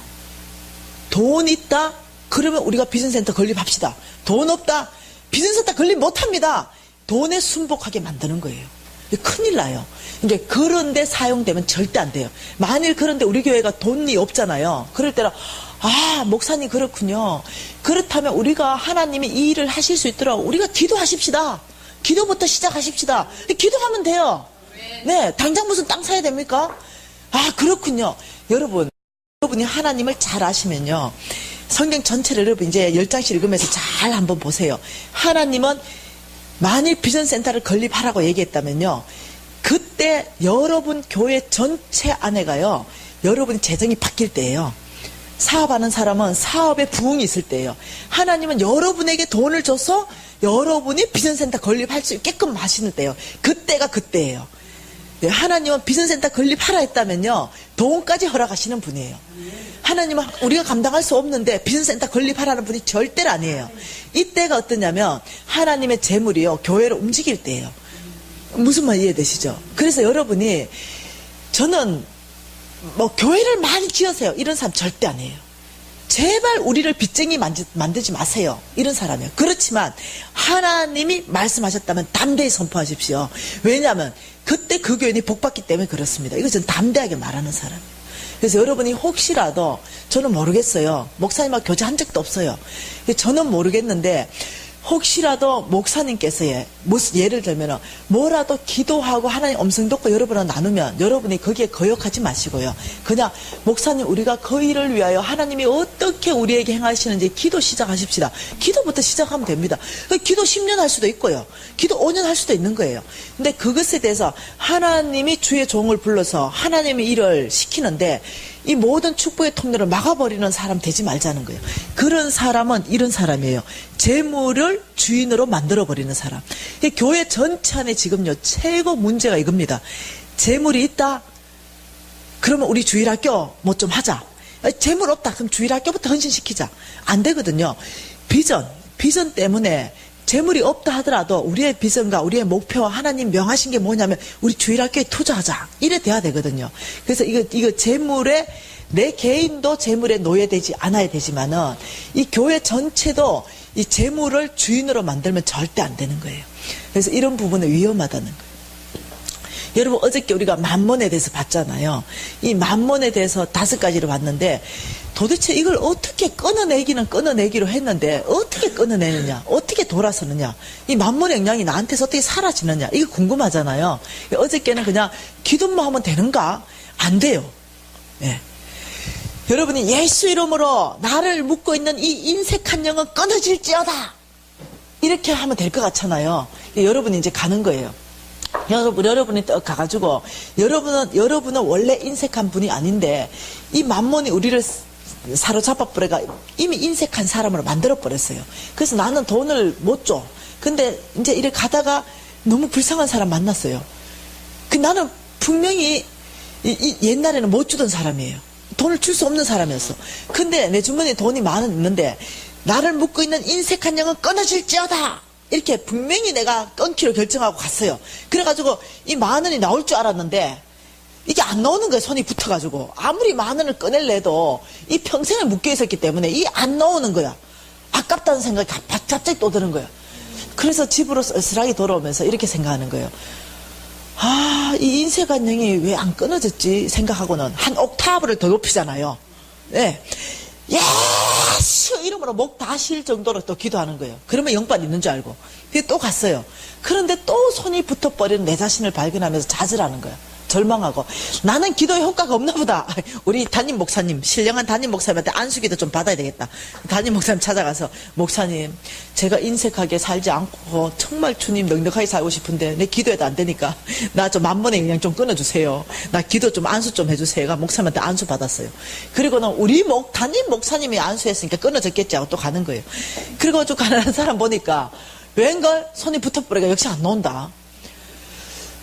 돈 있다? 그러면 우리가 비전센터 건립합시다. 돈 없다? 비전센터 건립 못합니다. 돈에 순복하게 만드는 거예요. 큰일 나요. 이게 그런데 사용되면 절대 안 돼요. 만일 그런데 우리 교회가 돈이 없잖아요. 그럴 때는 아 목사님 그렇군요. 그렇다면 우리가 하나님이 이 일을 하실 수 있도록 우리가 기도하십시다. 기도부터 시작하십시다. 기도하면 돼요. 네, 당장 무슨 땅 사야 됩니까? 아 그렇군요. 여러분이 하나님을 잘 아시면요 성경 전체를 여러분 이제 10장씩 읽으면서 잘 한번 보세요. 하나님은 만일 비전센터를 건립하라고 얘기했다면요 그때 여러분 교회 전체 안에가요 여러분 재정이 바뀔 때예요. 사업하는 사람은 사업에 부흥이 있을 때예요. 하나님은 여러분에게 돈을 줘서 여러분이 비전센터 건립할 수 있게끔 하시는 때예요. 그때가 그때예요. 하나님은 비전센터 건립하라 했다면요 돈까지 허락하시는 분이에요. 하나님은 우리가 감당할 수 없는데 비전센터 건립하라는 분이 절대로 아니에요. 이때가 어떠냐면 하나님의 재물이요 교회를 움직일 때예요. 무슨 말 이해되시죠? 그래서 여러분이 저는 뭐 교회를 많이 지으세요 이런 사람 절대 아니에요. 제발 우리를 빚쟁이 만들지 마세요 이런 사람이에요. 그렇지만 하나님이 말씀하셨다면 담대히 선포하십시오. 왜냐하면 그때 그 교인이 복받기 때문에 그렇습니다. 이거 저는 담대하게 말하는 사람이에요. 그래서 여러분이 혹시라도 저는 모르겠어요. 목사님하고 교제한 적도 없어요. 저는 모르겠는데 혹시라도 목사님께서 무슨 예를 들면 뭐라도 기도하고 하나님 음성 듣고 여러분과 나누면 여러분이 거기에 거역하지 마시고요. 그냥 목사님 우리가 그 일을 위하여 하나님이 어떻게 우리에게 행하시는지 기도 시작하십시다. 기도부터 시작하면 됩니다. 기도 10년 할 수도 있고요. 기도 5년 할 수도 있는 거예요. 근데 그것에 대해서 하나님이 주의 종을 불러서 하나님의 일을 시키는데 이 모든 축복의 통로를 막아버리는 사람 되지 말자는 거예요. 그런 사람은 이런 사람이에요. 재물을 주인으로 만들어버리는 사람. 교회 전체 안에 지금요 최고 문제가 이겁니다. 재물이 있다? 그러면 우리 주일학교 뭐 좀 하자. 재물 없다? 그럼 주일학교부터 헌신시키자. 안 되거든요. 비전 때문에 재물이 없다 하더라도 우리의 비전과 우리의 목표와 하나님 명하신 게 뭐냐면 우리 주일학교에 투자하자. 이래 돼야 되거든요. 그래서 이거 재물에 내 개인도 재물에 노예되지 않아야 되지만은 이 교회 전체도 이 재물을 주인으로 만들면 절대 안 되는 거예요. 그래서 이런 부분은 위험하다는 거예요. 여러분 어저께 우리가 만몬에 대해서 봤잖아요. 이 만몬에 대해서 5가지를 봤는데 도대체 이걸 어떻게 끊어내기로 했는데 어떻게 끊어내느냐, 어떻게 돌아서느냐, 이 만몬의 영향이 나한테서 어떻게 사라지느냐, 이거 궁금하잖아요. 어저께는 그냥 기도만 하면 되는가? 안 돼요. 여러분이 예수 이름으로 나를 묶고 있는 이 인색한 영은 끊어질지어다. 이렇게 하면 될 것 같잖아요. 여러분이 이제 가는 거예요. 여러분이 또 가가지고, 여러분은 원래 인색한 분이 아닌데, 이 만몬이 우리를 사로잡아버려가 이미 인색한 사람으로 만들어버렸어요. 그래서 나는 돈을 못 줘. 근데 이제 이렇게 가다가 너무 불쌍한 사람 만났어요. 나는 분명히 옛날에는 못 주던 사람이에요. 돈을 줄 수 없는 사람이었어. 근데 내 주머니에 돈이 있는데, 나를 묶고 있는 인색한 영은 끊어질지어다! 이렇게 분명히 내가 끊기로 결정하고 갔어요. 그래가지고 이 10,000원이 나올 줄 알았는데 이게 안 나오는 거예요. 손이 붙어가지고. 아무리 10,000원을 꺼낼래도 이 평생을 묶여 있었기 때문에 이게 안 나오는 거야. 아깝다는 생각이 갑자기 또 드는 거예요. 그래서 집으로 쓸쓸하게 돌아오면서 이렇게 생각하는 거예요. 아, 이 인색한 영이 왜 안 끊어졌지 생각하고는 한 옥타브를 더 높이잖아요. 네. 예수 이름으로 목 다 쉴 정도로 또 기도하는 거예요. 그러면 영반 있는 줄 알고. 그게 또 갔어요. 그런데 또 손이 붙어버리는 내 자신을 발견하면서 좌절하는 거예요. 절망하고. 나는 기도에 효과가 없나 보다. 우리 담임 목사님, 신령한 담임 목사님한테 안수기도 좀 받아야 되겠다. 담임 목사님 찾아가서, 목사님, 제가 인색하게 살지 않고 정말 주님 넉넉하게 살고 싶은데 내 기도에도 안 되니까 나 좀 만번에 그냥 좀 끊어주세요. 나 기도 좀 안수 좀 해주세요. 목사님한테 안수 받았어요. 그리고는 우리 담임 목사님이 안수했으니까 끊어졌겠지 하고 또 가는 거예요. 그리고 좀 가난한 사람 보니까 웬걸 손이 붙어버리니까 역시 안 나온다.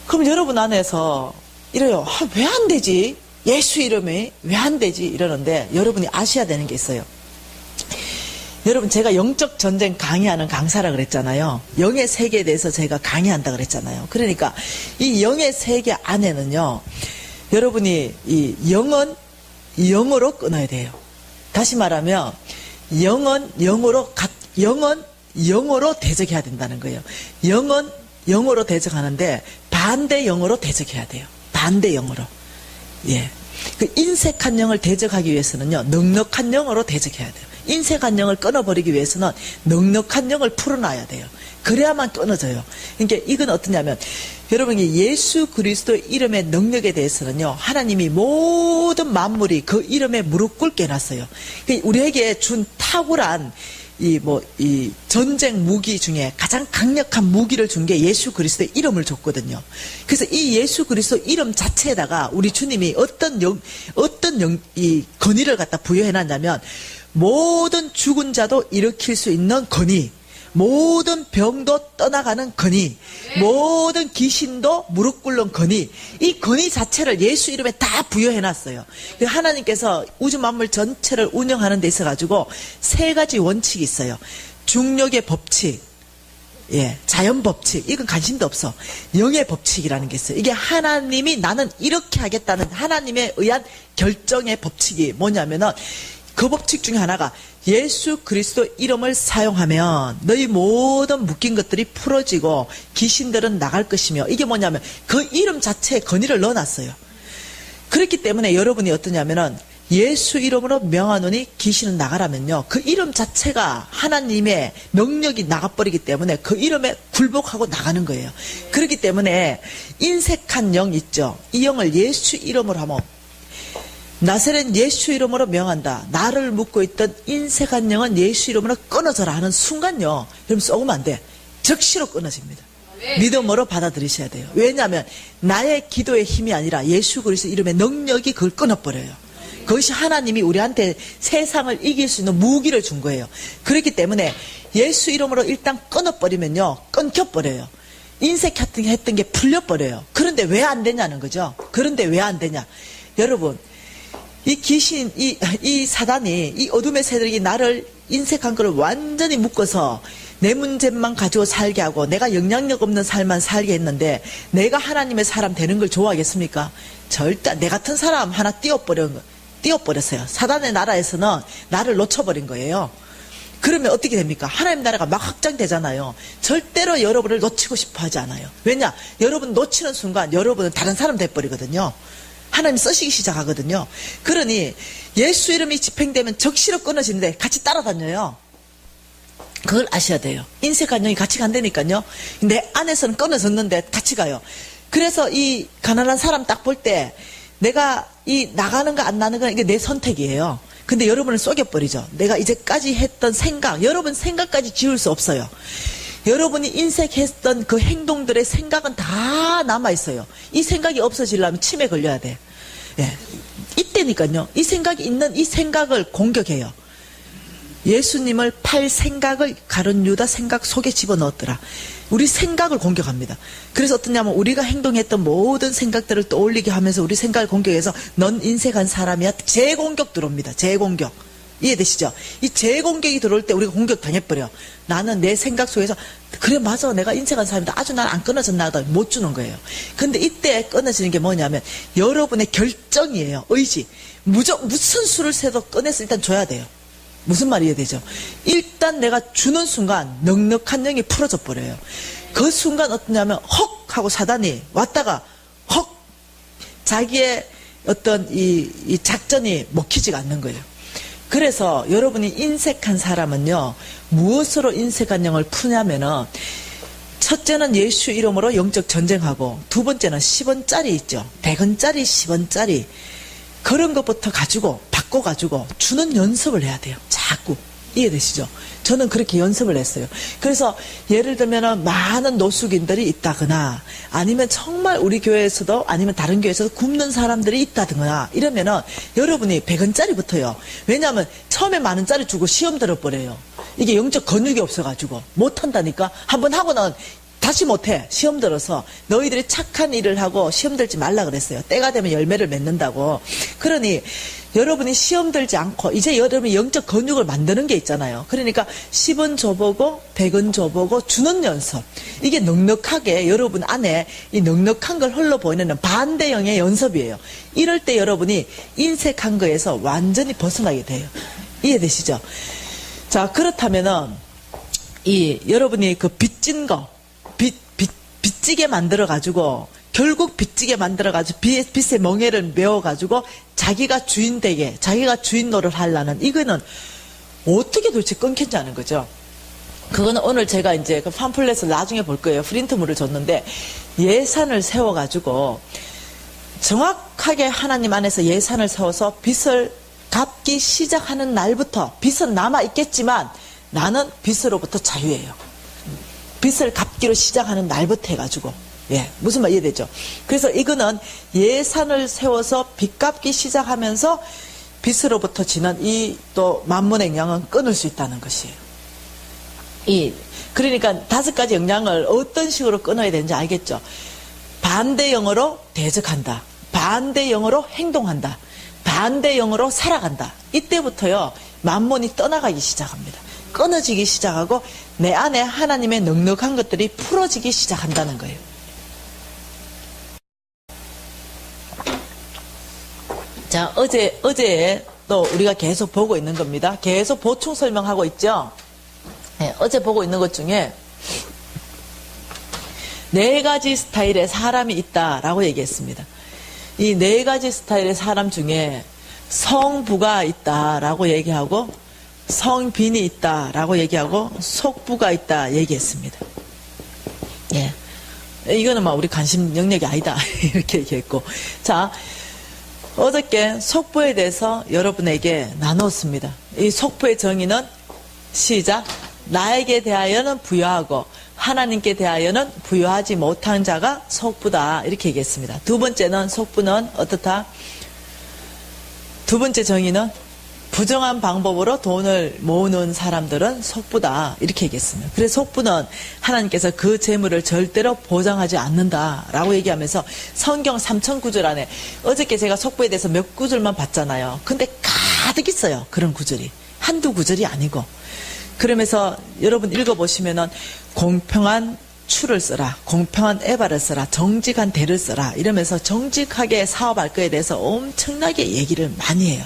그럼 여러분 안에서 이래요. 아, 왜 안 되지? 예수 이름이 왜 안 되지? 이러는데 여러분이 아셔야 되는 게 있어요. 여러분, 제가 영적 전쟁 강의하는 강사라 그랬잖아요. 영의 세계에 대해서 제가 강의한다 그랬잖아요. 그러니까 이 영의 세계 안에는요, 여러분이 이 영은 영으로 끊어야 돼요. 다시 말하면 영은 영으로 대적해야 된다는 거예요. 영은 영으로 대적하는데 반대 영으로 대적해야 돼요. 반대 영으로. 예. 그 인색한 영을 대적하기 위해서는요, 넉넉한 영으로 대적해야 돼요. 인색한 영을 끊어버리기 위해서는 넉넉한 영을 풀어놔야 돼요. 그래야만 끊어져요. 그러니까 이건 어떠냐면, 여러분이 예수 그리스도 이름의 능력에 대해서는요, 하나님이 모든 만물이 그 이름에 무릎 꿇게 해놨어요. 우리에게 준 탁월한 이 전쟁 무기 중에 가장 강력한 무기를 준 게 예수 그리스도의 이름을 줬거든요. 그래서 이 예수 그리스도 이름 자체에다가 우리 주님이 이 권위를 갖다 부여해놨냐면, 모든 죽은 자도 일으킬 수 있는 권위, 모든 병도 떠나가는 권위, 모든 귀신도 무릎 꿇는 권위, 이 권위 자체를 예수 이름에 다 부여해놨어요. 하나님께서 우주 만물 전체를 운영하는 데 있어가지고 3가지 원칙이 있어요. 중력의 법칙, 예, 자연 법칙, 이건 관심도 없어. 영의 법칙이라는 게 있어요. 이게 하나님이 나는 이렇게 하겠다는 하나님에 의한 결정의 법칙이 뭐냐면은, 그 법칙 중에 하나가 예수 그리스도 이름을 사용하면 너희 모든 묶인 것들이 풀어지고 귀신들은 나갈 것이며, 이게 뭐냐면 그 이름 자체에 권위를 넣어놨어요. 그렇기 때문에 여러분이 어떠냐면은, 예수 이름으로 명하노니 귀신은 나가라면요, 그 이름 자체가 하나님의 능력이 나가버리기 때문에 그 이름에 굴복하고 나가는 거예요. 그렇기 때문에 인색한 영 있죠. 이 영을 예수 이름으로 하면, 나사렛 예수 이름으로 명한다. 나를 묶고 있던 인색한 영은 예수 이름으로 끊어져라 하는 순간요, 여러분 썩으면 안 돼. 즉시로 끊어집니다. 믿음으로 받아들이셔야 돼요. 왜냐하면 나의 기도의 힘이 아니라 예수 그리스도 이름의 능력이 그걸 끊어버려요. 그것이 하나님이 우리한테 세상을 이길 수 있는 무기를 준 거예요. 그렇기 때문에 예수 이름으로 일단 끊어버리면요, 끊겨버려요. 인색했던 게 풀려버려요. 그런데 왜 안 되냐는 거죠. 그런데 왜 안 되냐. 여러분, 이 귀신, 이 사단이, 이 어둠의 세력이 나를 인색한 거를 완전히 묶어서 내 문제만 가지고 살게 하고 내가 영향력 없는 삶만 살게 했는데, 내가 하나님의 사람 되는 걸 좋아하겠습니까? 절대. 내 같은 사람 하나 띄워버렸어요. 사단의 나라에서는 나를 놓쳐버린 거예요. 그러면 어떻게 됩니까? 하나님 나라가 막 확장되잖아요. 절대로 여러분을 놓치고 싶어 하지 않아요. 왜냐? 여러분 놓치는 순간 여러분은 다른 사람 돼버리거든요. 하나님 쓰시기 시작하거든요. 그러니 예수 이름이 집행되면 적시로 끊어지는데 같이 따라다녀요. 그걸 아셔야 돼요. 인색한 영이 같이 간다니까요. 내 안에서는 끊어졌는데 같이 가요. 그래서 이 가난한 사람 딱 볼 때 내가 이 나가는가 안 나가는가 이게 내 선택이에요. 근데 여러분을 속여버리죠. 내가 이제까지 했던 생각, 여러분 생각까지 지울 수 없어요. 여러분이 인색했던 그 행동들의 생각은 다 남아있어요. 이 생각이 없어지려면 치매 걸려야 돼. 예. 이때니까요. 이 생각이 있는 이 생각을 공격해요. 예수님을 팔 생각을 가룟 유다 생각 속에 집어넣었더라. 우리 생각을 공격합니다. 그래서 어떠냐면 우리가 행동했던 모든 생각들을 떠올리게 하면서 우리 생각을 공격해서 넌 인색한 사람이야. 재공격 들어옵니다. 재공격. 이해되시죠? 이 재공격이 들어올 때 우리가 공격 당해버려. 나는 내 생각 속에서 그래 맞아 내가 인색한 사람이다. 아주 난 안 끊어졌나 하다 못 주는 거예요. 근데 이때 끊어지는 게 뭐냐면 여러분의 결정이에요. 의지. 무슨 수를 세도 꺼내서 일단 줘야 돼요. 무슨 말이 이해되죠? 일단 내가 주는 순간 넉넉한 영이 풀어져 버려요. 그 순간 어떠냐면 헉 하고 사단이 왔다가 헉 자기의 어떤 이 작전이 먹히지가 않는 거예요. 그래서 여러분이 인색한 사람은요 무엇으로 인색한 영을 푸냐면은 첫째는 예수 이름으로 영적 전쟁하고 두 번째는 10원짜리 있죠. 100원짜리 10원짜리 그런 것부터 가지고 바꿔가지고 주는 연습을 해야 돼요. 자꾸. 이해되시죠? 저는 그렇게 연습을 했어요. 그래서 예를 들면 많은 노숙인들이 있다거나 아니면 정말 우리 교회에서도 아니면 다른 교회에서도 굶는 사람들이 있다거나 이러면은 여러분이 100원짜리부터요. 왜냐하면 처음에 만원짜리 주고 시험 들어버려요. 이게 영적 근육이 없어가지고 못한다니까. 한번 하고 나면 다시 못해. 시험 들어서 너희들이 착한 일을 하고 시험 들지 말라 그랬어요. 때가 되면 열매를 맺는다고. 그러니 여러분이 시험 들지 않고 이제 여러분이 영적 근육을 만드는 게 있잖아요. 그러니까 10원 줘보고 100원 줘보고 주는 연습. 이게 넉넉하게 여러분 안에 이 넉넉한 걸 흘러보이는 반대형의 연습이에요. 이럴 때 여러분이 인색한 거에서 완전히 벗어나게 돼요. 이해되시죠? 자, 그렇다면은 여러분이 그 빚진 거 빚지게 만들어가지고, 결국 빚지게 만들어가지고, 빚의 멍에를 메워가지고, 자기가 주인 되게, 자기가 주인 노릇 하려는, 이거는 어떻게 도대체 끊긴지 아는 거죠. 그거는 오늘 제가 이제 그 팜플렛을 나중에 볼 거예요. 프린트물을 줬는데, 예산을 세워가지고, 정확하게 하나님 안에서 예산을 세워서 빚을 갚기 시작하는 날부터, 빚은 남아있겠지만, 나는 빚으로부터 자유예요. 빚을 갚기로 시작하는 날부터 해가지고 무슨 말 이해되죠? 그래서 이거는 예산을 세워서 빚 갚기 시작하면서 빚으로부터 지는 이 또 만문의 영향은 끊을 수 있다는 것이에요. 그러니까 5가지 영향을 어떤 식으로 끊어야 되는지 알겠죠? 반대형으로 대적한다. 반대형으로 행동한다. 반대형으로 살아간다. 이때부터요 만문이 떠나가기 시작합니다. 끊어지기 시작하고 내 안에 하나님의 넉넉한 것들이 풀어지기 시작한다는 거예요. 자, 어제 또 우리가 계속 보고 있는 겁니다. 계속 보충 설명하고 있죠. 어제 보고 있는 것 중에 4가지 스타일의 사람이 있다라고 얘기했습니다. 이 4가지 스타일의 사람 중에 성부가 있다라고 얘기하고 성빈이 있다라고 얘기하고 속부가 있다 얘기했습니다. 이거는 막 우리 관심 영역이 아니다 이렇게 얘기했고, 자 어저께 속부에 대해서 여러분에게 나눴습니다. 이 속부의 정의는 시작. 나에게 대하여는 부여하고 하나님께 대하여는 부여하지 못한 자가 속부다 이렇게 얘기했습니다. 두 번째는 속부는 어떻다? 두 번째 정의는 부정한 방법으로 돈을 모으는 사람들은 속부다 이렇게 얘기했습니다. 그래서 속부는 하나님께서 그 재물을 절대로 보장하지 않는다라고 얘기하면서 성경 3000구절 안에 어저께 제가 속부에 대해서 몇 구절만 봤잖아요. 근데 가득 있어요. 그런 구절이. 한두 구절이 아니고. 그러면서 여러분 읽어보시면은 공평한 추를 써라, 공평한 에바를 써라, 정직한 대를 써라 이러면서 정직하게 사업할 거에 대해서 엄청나게 얘기를 많이 해요.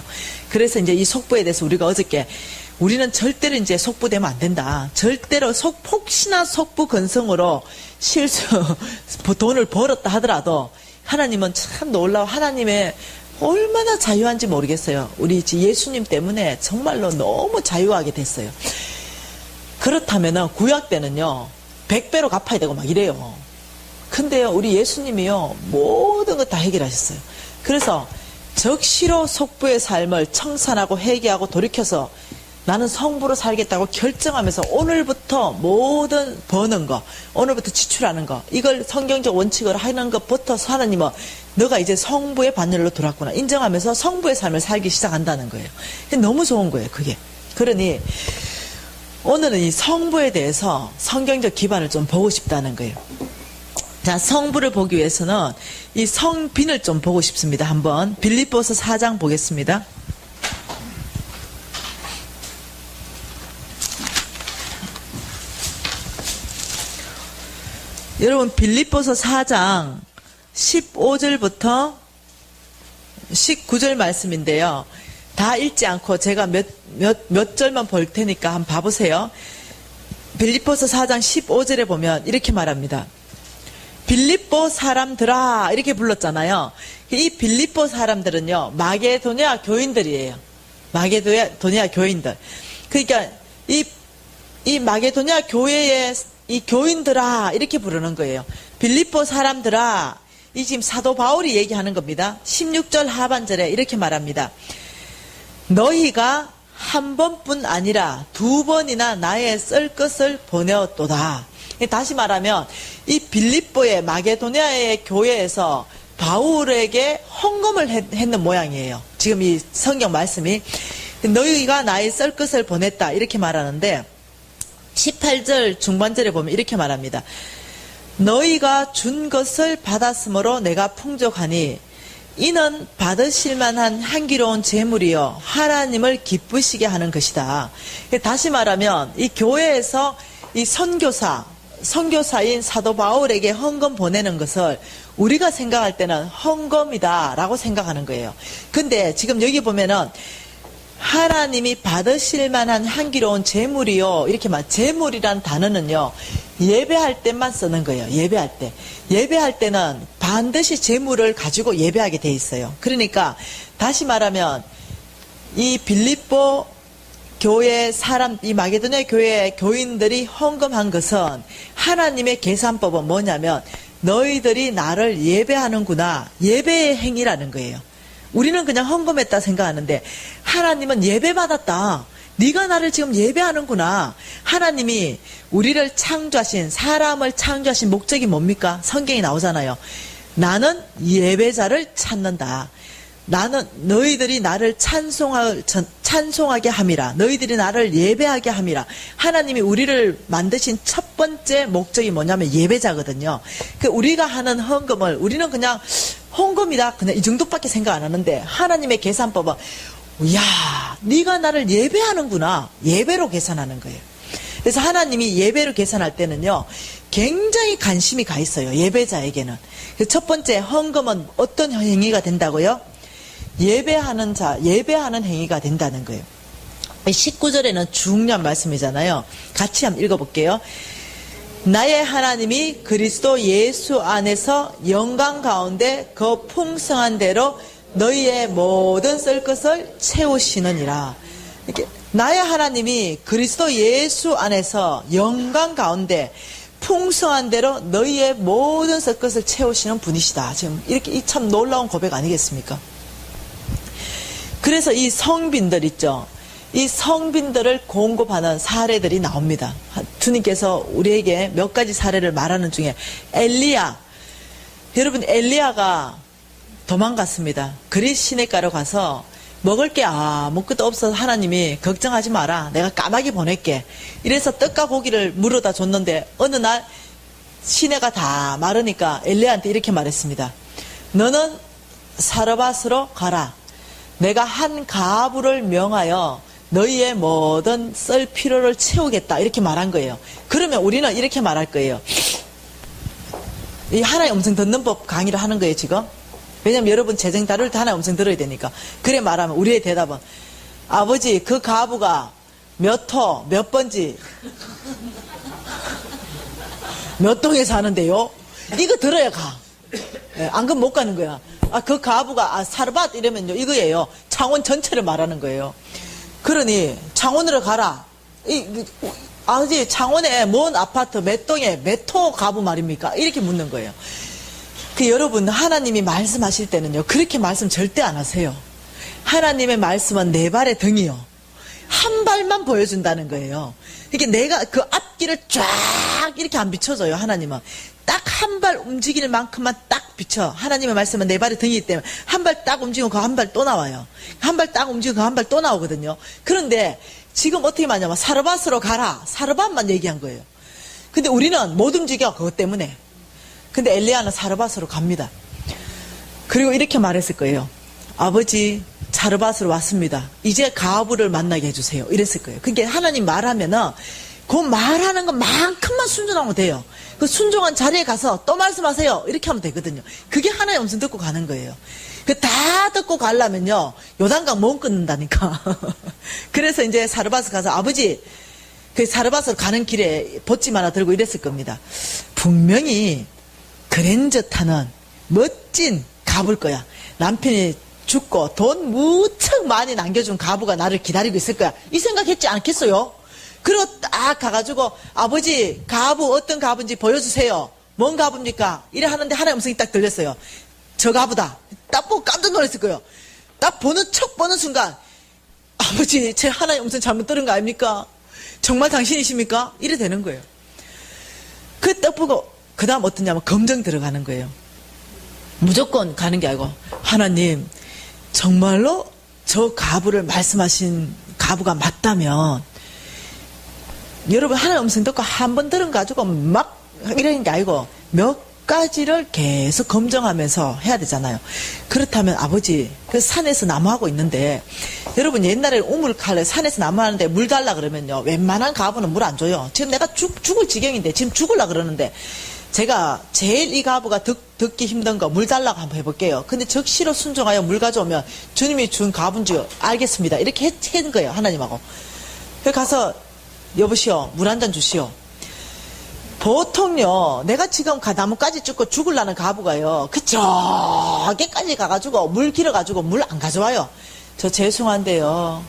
그래서 이제 이 속부에 대해서 우리가 어저께 우리는 절대로 이제 속부되면 안 된다. 절대로 혹시나 속부 근성으로 돈을 벌었다 하더라도 하나님은 참 놀라워. 하나님의 얼마나 자유한지 모르겠어요. 우리 예수님 때문에 정말로 너무 자유하게 됐어요. 그렇다면은 구약 때는요 100배로 갚아야 되고 막 이래요. 근데요 우리 예수님이요 모든 거 다 해결하셨어요. 그래서 적시로 속부의 삶을 청산하고 회개하고 돌이켜서 나는 성부로 살겠다고 결정하면서 오늘부터 모든 버는 거, 오늘부터 지출하는 거, 이걸 성경적 원칙으로 하는 것부터 하나님은 너가 이제 성부의 반열로 들어왔구나 인정하면서 성부의 삶을 살기 시작한다는 거예요. 너무 좋은 거예요, 그게. 그러니 오늘은 이 성부에 대해서 성경적 기반을 좀 보고 싶다는 거예요. 자, 성부를 보기 위해서는 이 성빈을 좀 보고 싶습니다. 한번 빌립보서 4장 보겠습니다. 여러분, 빌립보서 4장 15절부터 19절 말씀인데요. 다 읽지 않고 제가 몇 절만 볼 테니까 한번 봐보세요. 빌립보서 4장 15절에 보면 이렇게 말합니다. 빌립보 사람들아 이렇게 불렀잖아요. 이 빌립보 사람들은요, 마게도냐 교인들이에요. 마게도냐 교인들. 그러니까 이 마게도냐 교회의 이 교인들아 이렇게 부르는 거예요. 빌립보 사람들아, 이 지금 사도 바울이 얘기하는 겁니다. 16절 하반절에 이렇게 말합니다. 너희가 한 번뿐 아니라 두 번이나 나의 쓸 것을 보내었도다. 다시 말하면 이 빌립보의 마게도냐의 교회에서 바울에게 헌금을 했는 모양이에요. 지금 이 성경 말씀이 너희가 나의 쓸 것을 보냈다 이렇게 말하는데 18절 중반절에 보면 이렇게 말합니다. 너희가 준 것을 받았으므로 내가 풍족하니 이는 받으실 만한 향기로운 제물이요 하나님을 기쁘시게 하는 것이다. 다시 말하면 이 교회에서 이 선교사인 사도 바울에게 헌금 보내는 것을 우리가 생각할 때는 헌금이다 라고 생각하는 거예요. 근데 지금 여기 보면은 하나님이 받으실 만한 향기로운 제물이요 이렇게 제물이란 단어는요 예배할 때만 쓰는 거예요. 예배할 때는 반드시 제물을 가지고 예배하게 돼 있어요. 그러니까 다시 말하면 이 빌립보 교회 이 마게도냐 교회 교인들이 헌금한 것은 하나님의 계산법은 뭐냐면 너희들이 나를 예배하는구나, 예배의 행위라는 거예요. 우리는 그냥 헌금했다 생각하는데 하나님은 예배받았다, 네가 나를 지금 예배하는구나. 하나님이 우리를 창조하신, 사람을 창조하신 목적이 뭡니까? 성경이 나오잖아요. 나는 예배자를 찾는다. 나는 너희들이 나를 찬송하게 함이라. 너희들이 나를 예배하게 함이라. 하나님이 우리를 만드신 첫 번째 목적이 뭐냐면 예배자거든요. 우리가 하는 헌금을 우리는 그냥 헌금이다 그냥 이 정도밖에 생각 안 하는데 하나님의 계산법은 야, 네가 나를 예배하는구나. 예배로 계산하는 거예요. 그래서 하나님이 예배로 계산할 때는요 굉장히 관심이 가 있어요. 예배자에게는. 첫 번째 헌금은 어떤 행위가 된다고요? 예배하는 행위가 된다는 거예요. 19절에는 중요한 말씀이잖아요. 같이 한번 읽어볼게요. 나의 하나님이 그리스도 예수 안에서 영광 가운데 그 풍성한 대로 너희의 모든 쓸 것을 채우시느니라. 이렇게 나의 하나님이 그리스도 예수 안에서 영광 가운데 풍성한 대로 너희의 모든 쓸 것을 채우시는 분이시다. 지금 이렇게 이 참 놀라운 고백 아니겠습니까? 그래서 이 성빈들 있죠. 이 성빈들을 공급하는 사례들이 나옵니다. 주님께서 우리에게 몇 가지 사례를 말하는 중에 엘리야, 여러분 엘리야가 도망갔습니다. 그리 시내가로 가서 먹을 게 아무것도 없어서 하나님이 걱정하지 마라, 내가 까마귀 보낼게. 이래서 떡과 고기를 물어다 줬는데 어느 날 시내가 다 마르니까 엘리야한테 이렇게 말했습니다. 너는 사르밧으로 가라. 내가 한 가부를 명하여 너희의 모든 쓸 필요를 채우겠다. 이렇게 말한 거예요. 그러면 우리는 이렇게 말할 거예요. 이 하나님 음성 듣는 법 강의를 하는 거예요 지금. 왜냐면 여러분 재정 다룰 때 하나님 음성 들어야 되니까. 그래 말하면 우리의 대답은 아버지 그 가부가 몇 호 몇 번지 몇 동에 사는데요. 이거 들어야 가. 안 그러면 못 가는 거야. 그 가부가 사르밧 이러면요 이거예요. 창원 전체를 말하는 거예요. 그러니 창원으로 가라. 아버지 창원에 먼 아파트 몇 동에 몇 호 가부 말입니까? 이렇게 묻는 거예요. 여러분 하나님이 말씀하실 때는요 그렇게 말씀 절대 안 하세요. 하나님의 말씀은 내 발의 등이요 한 발만 보여준다는 거예요. 이게 내가 그 앞길을 쫙 이렇게 안 비춰줘요. 하나님은 딱 한 발 움직이는 만큼만 딱 비춰. 하나님의 말씀은 내 발이 등이기 때문에 한 발 딱 움직이면 그 한 발 또 나와요. 한 발 딱 움직이면 그 한 발 또 나오거든요. 그런데 지금 어떻게 말하냐면 사르밧으로 가라. 사르밧만 얘기한 거예요. 근데 우리는 못 움직여. 그것 때문에. 근데 엘리야는 사르밧으로 갑니다. 그리고 이렇게 말했을 거예요. 아버지, 사르밧으로 왔습니다. 이제 가브를 만나게 해주세요. 이랬을 거예요. 그게 하나님 말하면은 그 말하는 것만큼만 순종하면 돼요. 그 순종한 자리에 가서 또 말씀하세요. 이렇게 하면 되거든요. 그게 하나의 음성 듣고 가는 거예요. 그 다 듣고 가려면요, 요단강 못 끊는다니까. 그래서 이제 사르밧 가서 아버지, 그 사르밧으로 가는 길에 보찜 하나 들고 이랬을 겁니다. 분명히 그랜저 타는 멋진 가부일 거야. 남편이 죽고 돈 무척 많이 남겨준 가부가 나를 기다리고 있을 거야. 이 생각했지 않겠어요? 그리고 딱 가가지고 아버지 가부 어떤 가부인지 보여주세요. 뭔 가부입니까? 이래 하는데 하나의 음성이 딱 들렸어요. 저 가부다. 딱 보고 깜짝 놀랐을 거예요. 딱 척 보는 순간 아버지 제 하나의 음성 잘못 들은 거 아닙니까? 정말 당신이십니까? 이래 되는 거예요. 그 딱 보고 그 다음 어떠냐면 검정 들어가는 거예요. 무조건 가는 게 아니고 하나님 정말로 저 가부를 말씀하신 가부가 맞다면 여러분 하나의 음성 듣고 한 번 들은 가지고 막 이러는 게 아니고 몇 가지를 계속 검증하면서 해야 되잖아요. 그렇다면 아버지 그 산에서 나무하고 있는데 여러분 옛날에 우물칼에 산에서 나무하는데 물 달라 그러면요 웬만한 가부는 물 안 줘요. 지금 내가 죽을 지경인데 지금 죽을라 그러는데 제가 제일 이 가부가 듣기 힘든 거 물 달라고 한번 해볼게요. 근데 적시로 순종하여 물 가져오면 주님이 준 가부인 줄 알겠습니다. 이렇게 했는 거예요. 하나님하고. 그래서 가서 여보시오 물 한 잔 주시오. 보통요 내가 지금 나무까지 쫓고 죽을라는 가부가요 그 저기까지 가가지고 물 길어가지고 물 안 가져와요. 저 죄송한데요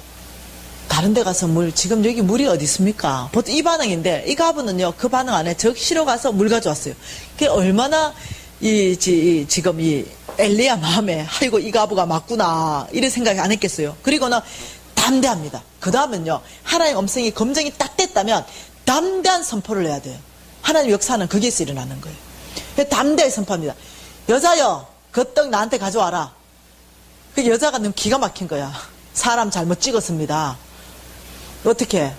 다른 데 가서 지금 여기 물이 어디 있습니까? 보통 이 반응인데 이 가부는요 그 반응 안에 적시로 가서 물 가져왔어요. 그게 얼마나 지금 이 엘리야 마음에 아이고 이 가부가 맞구나 이런 생각이 안 했겠어요. 그리고는 담대합니다. 그 다음은요 하나님의 음성이 검증이 딱 됐다면 담대한 선포를 해야 돼요. 하나님 역사는 거기에서 일어나는 거예요. 담대히 선포합니다. 여자여 그 떡 나한테 가져와라. 그 여자가 너무 기가 막힌 거야. 사람 잘못 찍었습니다. 어떻게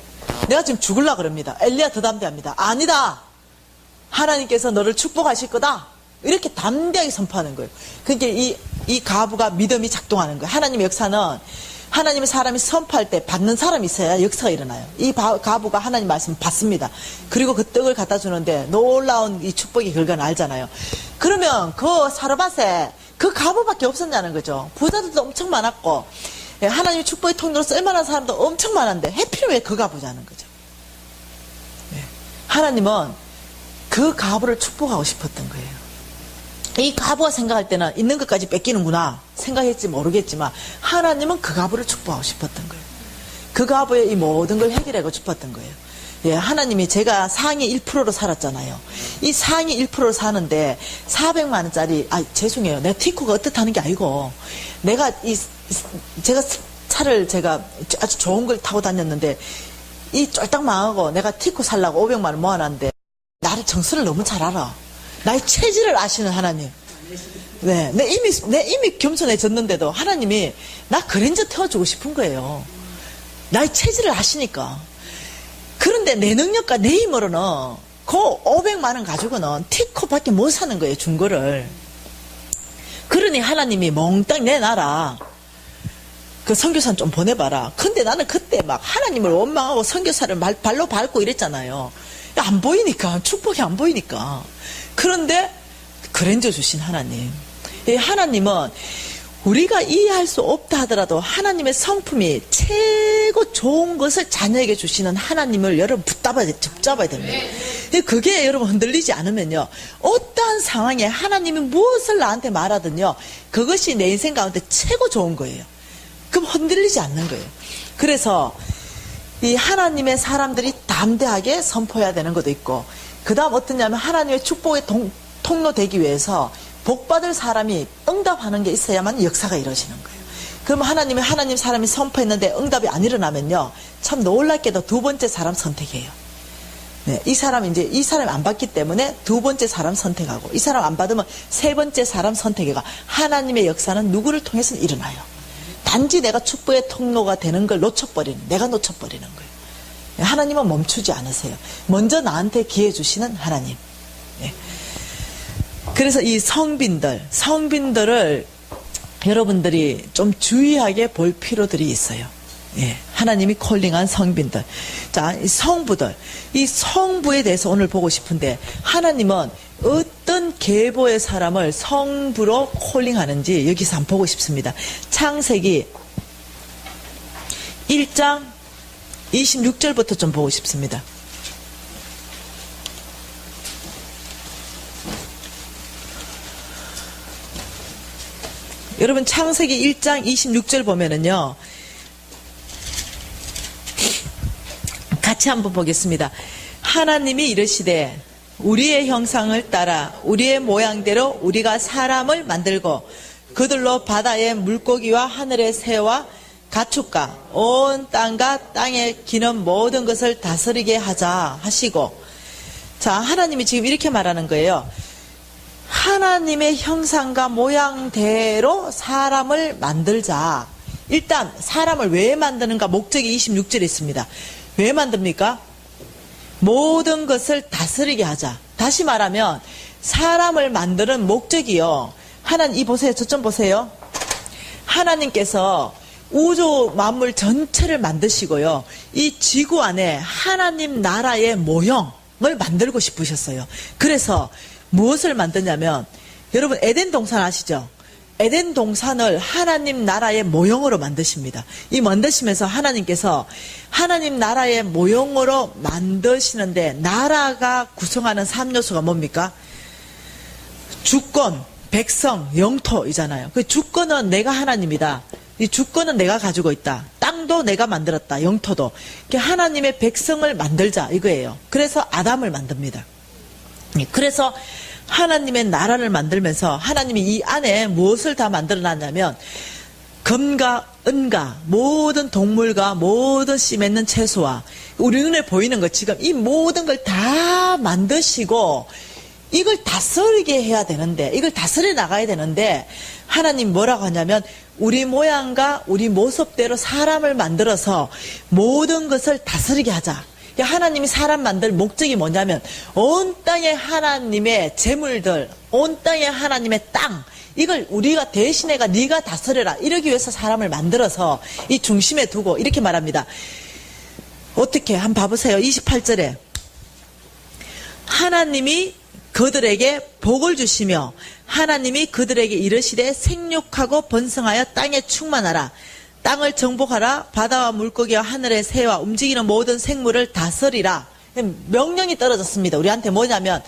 내가 지금 죽을라 그럽니다. 엘리야 더 담대합니다. 아니다 하나님께서 너를 축복하실 거다. 이렇게 담대하게 선포하는 거예요. 그게 이 가부가 믿음이 작동하는 거예요. 하나님의 역사는 하나님의 사람이 선포할 때 받는 사람이 있어야 역사가 일어나요. 이 가부가 하나님 말씀을 받습니다. 그리고 그 떡을 갖다 주는데 놀라운 이 축복의 결과는 알잖아요. 그러면 그 사르밧에 그 가부밖에 없었냐는 거죠. 부자들도 엄청 많았고 하나님의 축복의 통로로 쓸만한 사람도 엄청 많은데 해필 왜 그 가부자는 거죠. 하나님은 그 가부를 축복하고 싶었던 거예요. 이 가부가 생각할 때는 있는 것까지 뺏기는구나 생각했지 모르겠지만 하나님은 그 가부를 축복하고 싶었던 거예요. 그 가부의 이 모든 걸 해결하고 싶었던 거예요. 예, 하나님이 제가 상위 1%로 살았잖아요. 이 상위 1%로 사는데 400만 원짜리 죄송해요. 내가 티코가 어떻다는 게 아니고 내가 제가 차를 제가 아주 좋은 걸 타고 다녔는데 이 쫄딱 망하고 내가 티코 살라고 500만 원 모아놨는데 나를 정서를 너무 잘 알아. 나의 체질을 아시는 하나님. 네, 내 이미 겸손해졌는데도 하나님이 나 그랜저 태워주고 싶은 거예요. 나의 체질을 아시니까. 그런데 내 능력과 내 힘으로는 그 500만 원 가지고는 티코밖에 못 사는 거예요. 준 거를. 그러니 하나님이 몽땅 내놔라. 그 선교사는 좀 보내봐라. 근데 나는 그때 막 하나님을 원망하고 선교사를 발로 밟고 이랬잖아요. 안 보이니까, 축복이 안 보이니까. 그런데 그랜저 주신 하나님. 하나님은 우리가 이해할 수 없다 하더라도 하나님의 성품이 최고 좋은 것을 자녀에게 주시는 하나님을 여러분 붙잡아야 됩니다. 그게 여러분 흔들리지 않으면요 어떠한 상황에 하나님이 무엇을 나한테 말하든요 그것이 내 인생 가운데 최고 좋은 거예요. 그럼 흔들리지 않는 거예요. 그래서 이 하나님의 사람들이 담대하게 선포해야 되는 것도 있고 그 다음 어떠냐면 하나님의 축복의 통로 되기 위해서 복받을 사람이 응답하는 게 있어야만 역사가 이루어지는 거예요. 그러면 하나님 사람이 선포했는데 응답이 안 일어나면요. 참 놀랍게도 두 번째 사람 선택해요. 네, 이 사람이 안 받기 때문에 두 번째 사람 선택하고, 이 사람 안 받으면 세 번째 사람 선택해가 하나님의 역사는 누구를 통해서 일어나요. 단지 내가 축복의 통로가 되는 걸 내가 놓쳐버리는 거예요. 하나님은 멈추지 않으세요. 먼저 나한테 기회 주시는 하나님. 네. 그래서 이 성빈들을 여러분들이 좀 주의하게 볼 필요들이 있어요. 예, 하나님이 콜링한 성빈들. 자, 이 성부들. 이 성부에 대해서 오늘 보고 싶은데, 하나님은 어떤 계보의 사람을 성부로 콜링하는지 여기서 한번 보고 싶습니다. 창세기 1장 26절부터 좀 보고 싶습니다. 여러분, 창세기 1장 26절 보면은요, 같이 한번 보겠습니다. 하나님이 이르시되 우리의 형상을 따라 우리의 모양대로 우리가 사람을 만들고 그들로 바다의 물고기와 하늘의 새와 가축과 온 땅과 땅에 기는 모든 것을 다스리게 하자 하시고, 자, 하나님이 지금 이렇게 말하는 거예요. 하나님의 형상과 모양대로 사람을 만들자. 일단 사람을 왜 만드는가 목적이 26절에 있습니다. 왜 만듭니까? 모든 것을 다스리게 하자. 다시 말하면 사람을 만드는 목적이요. 하나님, 이 보세요. 저 좀 보세요. 하나님께서 우주 만물 전체를 만드시고요. 이 지구 안에 하나님 나라의 모형을 만들고 싶으셨어요. 그래서 무엇을 만드냐면, 여러분 에덴 동산 아시죠? 에덴 동산을 하나님 나라의 모형으로 만드십니다. 이 만드시면서 하나님께서 하나님 나라의 모형으로 만드시는데, 나라가 구성하는 3요소가 뭡니까? 주권, 백성, 영토이잖아요. 그 주권은 내가 하나님이다. 이 주권은 내가 가지고 있다. 땅도 내가 만들었다. 영토도. 하나님의 백성을 만들자 이거예요. 그래서 아담을 만듭니다. 그래서 하나님의 나라를 만들면서 하나님이 이 안에 무엇을 다 만들어놨냐면, 금과 은과 모든 동물과 모든 씨 맺는 채소와 우리 눈에 보이는 것, 지금 이 모든 걸 다 만드시고 이걸 다스리게 해야 되는데, 이걸 다스려 나가야 되는데, 하나님 뭐라고 하냐면 우리 모양과 우리 모습대로 사람을 만들어서 모든 것을 다스리게 하자. 하나님이 사람 만들 목적이 뭐냐면, 온 땅에 하나님의 재물들, 온 땅에 하나님의 땅, 이걸 우리가 대신해가 네가 다스려라, 이러기 위해서 사람을 만들어서 이 중심에 두고 이렇게 말합니다. 어떻게 한번 봐보세요. 28절에 하나님이 그들에게 복을 주시며 하나님이 그들에게 이르시되 생육하고 번성하여 땅에 충만하라. 땅을 정복하라. 바다와 물고기와 하늘의 새와 움직이는 모든 생물을 다스리라. 명령이 떨어졌습니다. 우리한테 뭐냐면,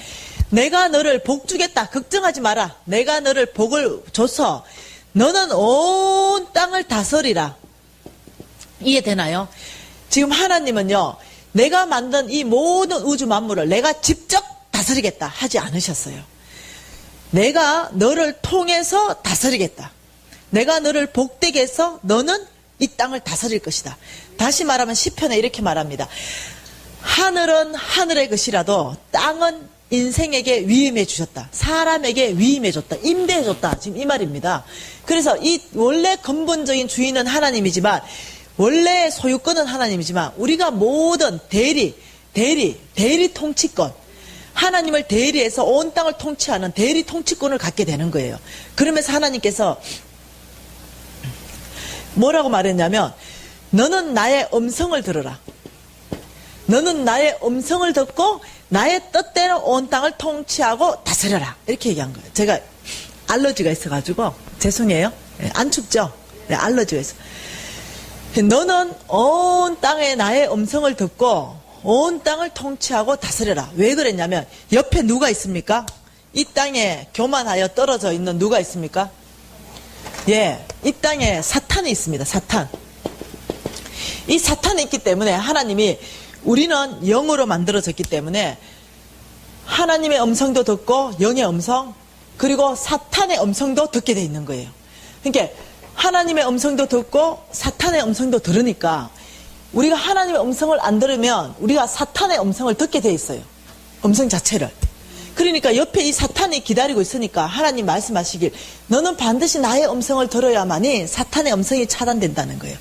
내가 너를 복 주겠다. 걱정하지 마라. 내가 너를 복을 줘서 너는 온 땅을 다스리라. 이해되나요? 지금 하나님은요, 내가 만든 이 모든 우주 만물을 내가 직접 다스리겠다 하지 않으셨어요. 내가 너를 통해서 다스리겠다. 내가 너를 복되게 해서 너는 이 땅을 다스릴 것이다. 다시 말하면 시편에 이렇게 말합니다. 하늘은 하늘의 것이라도 땅은 인생에게 위임해 주셨다. 사람에게 위임해 줬다. 임대해 줬다. 지금 이 말입니다. 그래서 이 원래 근본적인 주인은 하나님이지만, 원래 소유권은 하나님이지만, 우리가 모든 대리 통치권, 하나님을 대리해서 온 땅을 통치하는 대리 통치권을 갖게 되는 거예요. 그러면서 하나님께서 뭐라고 말했냐면, 너는 나의 음성을 들으라. 너는 나의 음성을 듣고 나의 뜻대로 온 땅을 통치하고 다스려라. 이렇게 얘기한 거예요. 제가 알러지가 있어가지고 죄송해요. 안 춥죠? 네, 알러지가 있어. 너는 온 땅에 나의 음성을 듣고 온 땅을 통치하고 다스려라. 왜 그랬냐면, 옆에 누가 있습니까? 이 땅에 교만하여 떨어져 있는 누가 있습니까? 예, 이 땅에 사탄이 있습니다. 사탄. 이 사탄이 있기 때문에 하나님이, 우리는 영으로 만들어졌기 때문에 하나님의 음성도 듣고 영의 음성, 그리고 사탄의 음성도 듣게 돼 있는 거예요. 그러니까 하나님의 음성도 듣고 사탄의 음성도 들으니까 우리가 하나님의 음성을 안 들으면 우리가 사탄의 음성을 듣게 돼 있어요. 음성 자체를. 그러니까 옆에 이 사탄이 기다리고 있으니까 하나님 말씀하시길 너는 반드시 나의 음성을 들어야만이 사탄의 음성이 차단된다는 거예요.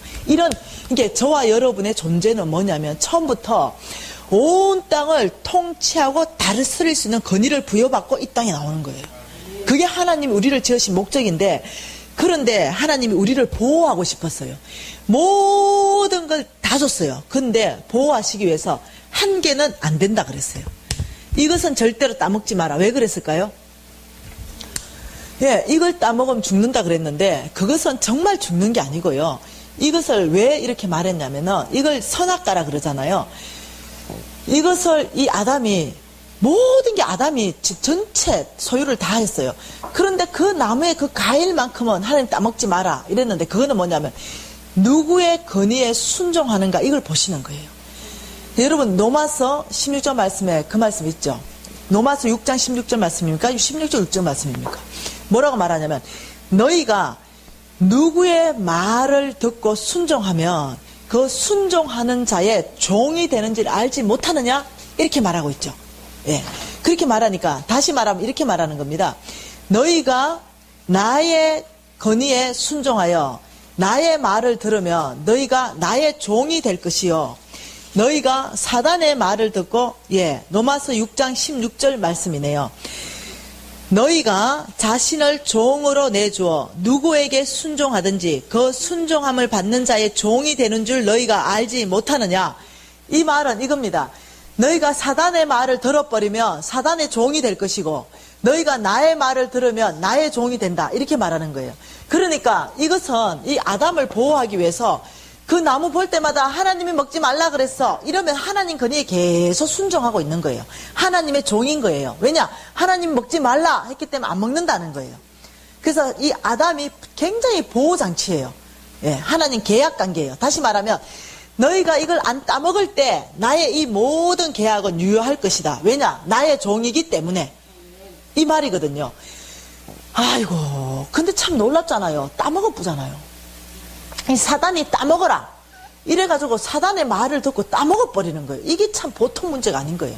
이게 저와 여러분의 존재는 뭐냐면 처음부터 온 땅을 통치하고 다스릴 수 있는 권위를 부여받고 이 땅에 나오는 거예요. 그게 하나님이 우리를 지으신 목적인데, 그런데 하나님이 우리를 보호하고 싶었어요. 모든 걸 다 줬어요. 근데 보호하시기 위해서 한 개는 안 된다 그랬어요. 이것은 절대로 따먹지 마라. 왜 그랬을까요? 예, 이걸 따먹으면 죽는다 그랬는데 그것은 정말 죽는 게 아니고요. 이것을 왜 이렇게 말했냐면은 이걸 선악과라 그러잖아요. 이것을 이 아담이 모든 게 아담이 전체 소유를 다 했어요. 그런데 그 나무의 그 과일만큼은 하나님 따먹지 마라 이랬는데 그거는 뭐냐면 누구의 권위에 순종하는가 이걸 보시는 거예요. 여러분 로마서 16절 말씀에 그 말씀 있죠. 로마서 6장 16절 말씀입니까? 16절 6절 말씀입니까? 뭐라고 말하냐면 너희가 누구의 말을 듣고 순종하면 그 순종하는 자의 종이 되는지를 알지 못하느냐? 이렇게 말하고 있죠. 예. 그렇게 말하니까 다시 말하면 이렇게 말하는 겁니다. 너희가 나의 권위에 순종하여 나의 말을 들으면 너희가 나의 종이 될 것이요. 너희가 사단의 말을 듣고 로마서 6장 16절 말씀이네요. 너희가 자신을 종으로 내주어 누구에게 순종하든지 그 순종함을 받는 자의 종이 되는 줄 너희가 알지 못하느냐. 이 말은 이겁니다. 너희가 사단의 말을 들어버리면 사단의 종이 될 것이고 너희가 나의 말을 들으면 나의 종이 된다. 이렇게 말하는 거예요. 그러니까 이것은 이 아담을 보호하기 위해서 그 나무 볼 때마다 하나님이 먹지 말라 그랬어. 이러면 하나님 권위에 계속 순종하고 있는 거예요. 하나님의 종인 거예요. 왜냐? 하나님 먹지 말라 했기 때문에 안 먹는다는 거예요. 그래서 이 아담이 굉장히 보호장치예요. 예, 하나님 계약 관계예요. 다시 말하면 너희가 이걸 안 따먹을 때 나의 이 모든 계약은 유효할 것이다. 왜냐? 나의 종이기 때문에. 이 말이거든요. 아이고, 근데 참 놀랍잖아요. 따먹어보잖아요. 이 사단이 따먹어라. 이래가지고 사단의 말을 듣고 따먹어버리는 거예요. 이게 참 보통 문제가 아닌 거예요.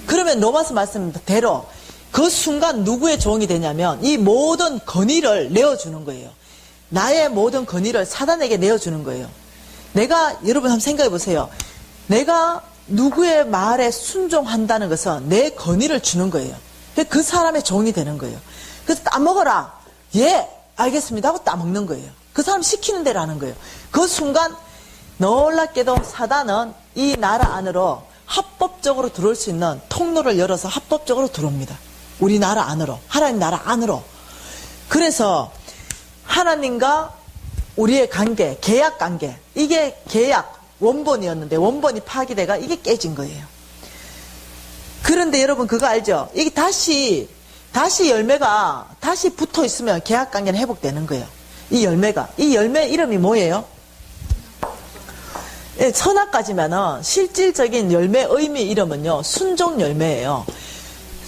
그러면 로마서 말씀대로 그 순간 누구의 종이 되냐면 이 모든 권위를 내어주는 거예요. 나의 모든 권위를 사단에게 내어주는 거예요. 여러분 한번 생각해 보세요. 내가 누구의 말에 순종한다는 것은 내 권위를 주는 거예요. 그 사람의 종이 되는 거예요. 그래서 따먹어라. 예, 알겠습니다 하고 따먹는 거예요. 그 사람 시키는 대로 하는 거예요. 그 순간 놀랍게도 사단은 이 나라 안으로 합법적으로 들어올 수 있는 통로를 열어서 합법적으로 들어옵니다. 우리 나라 안으로, 하나님 나라 안으로. 그래서 하나님과 우리의 관계, 계약 관계, 이게 계약 원본이었는데 원본이 파기돼가 이게 깨진 거예요. 그런데 여러분 그거 알죠? 이게 다시 열매가 다시 붙어 있으면 계약 관계는 회복되는 거예요. 이 열매 이름이 뭐예요? 예, 선악과지만은 실질적인 열매 의미 이름은요 순종 열매예요.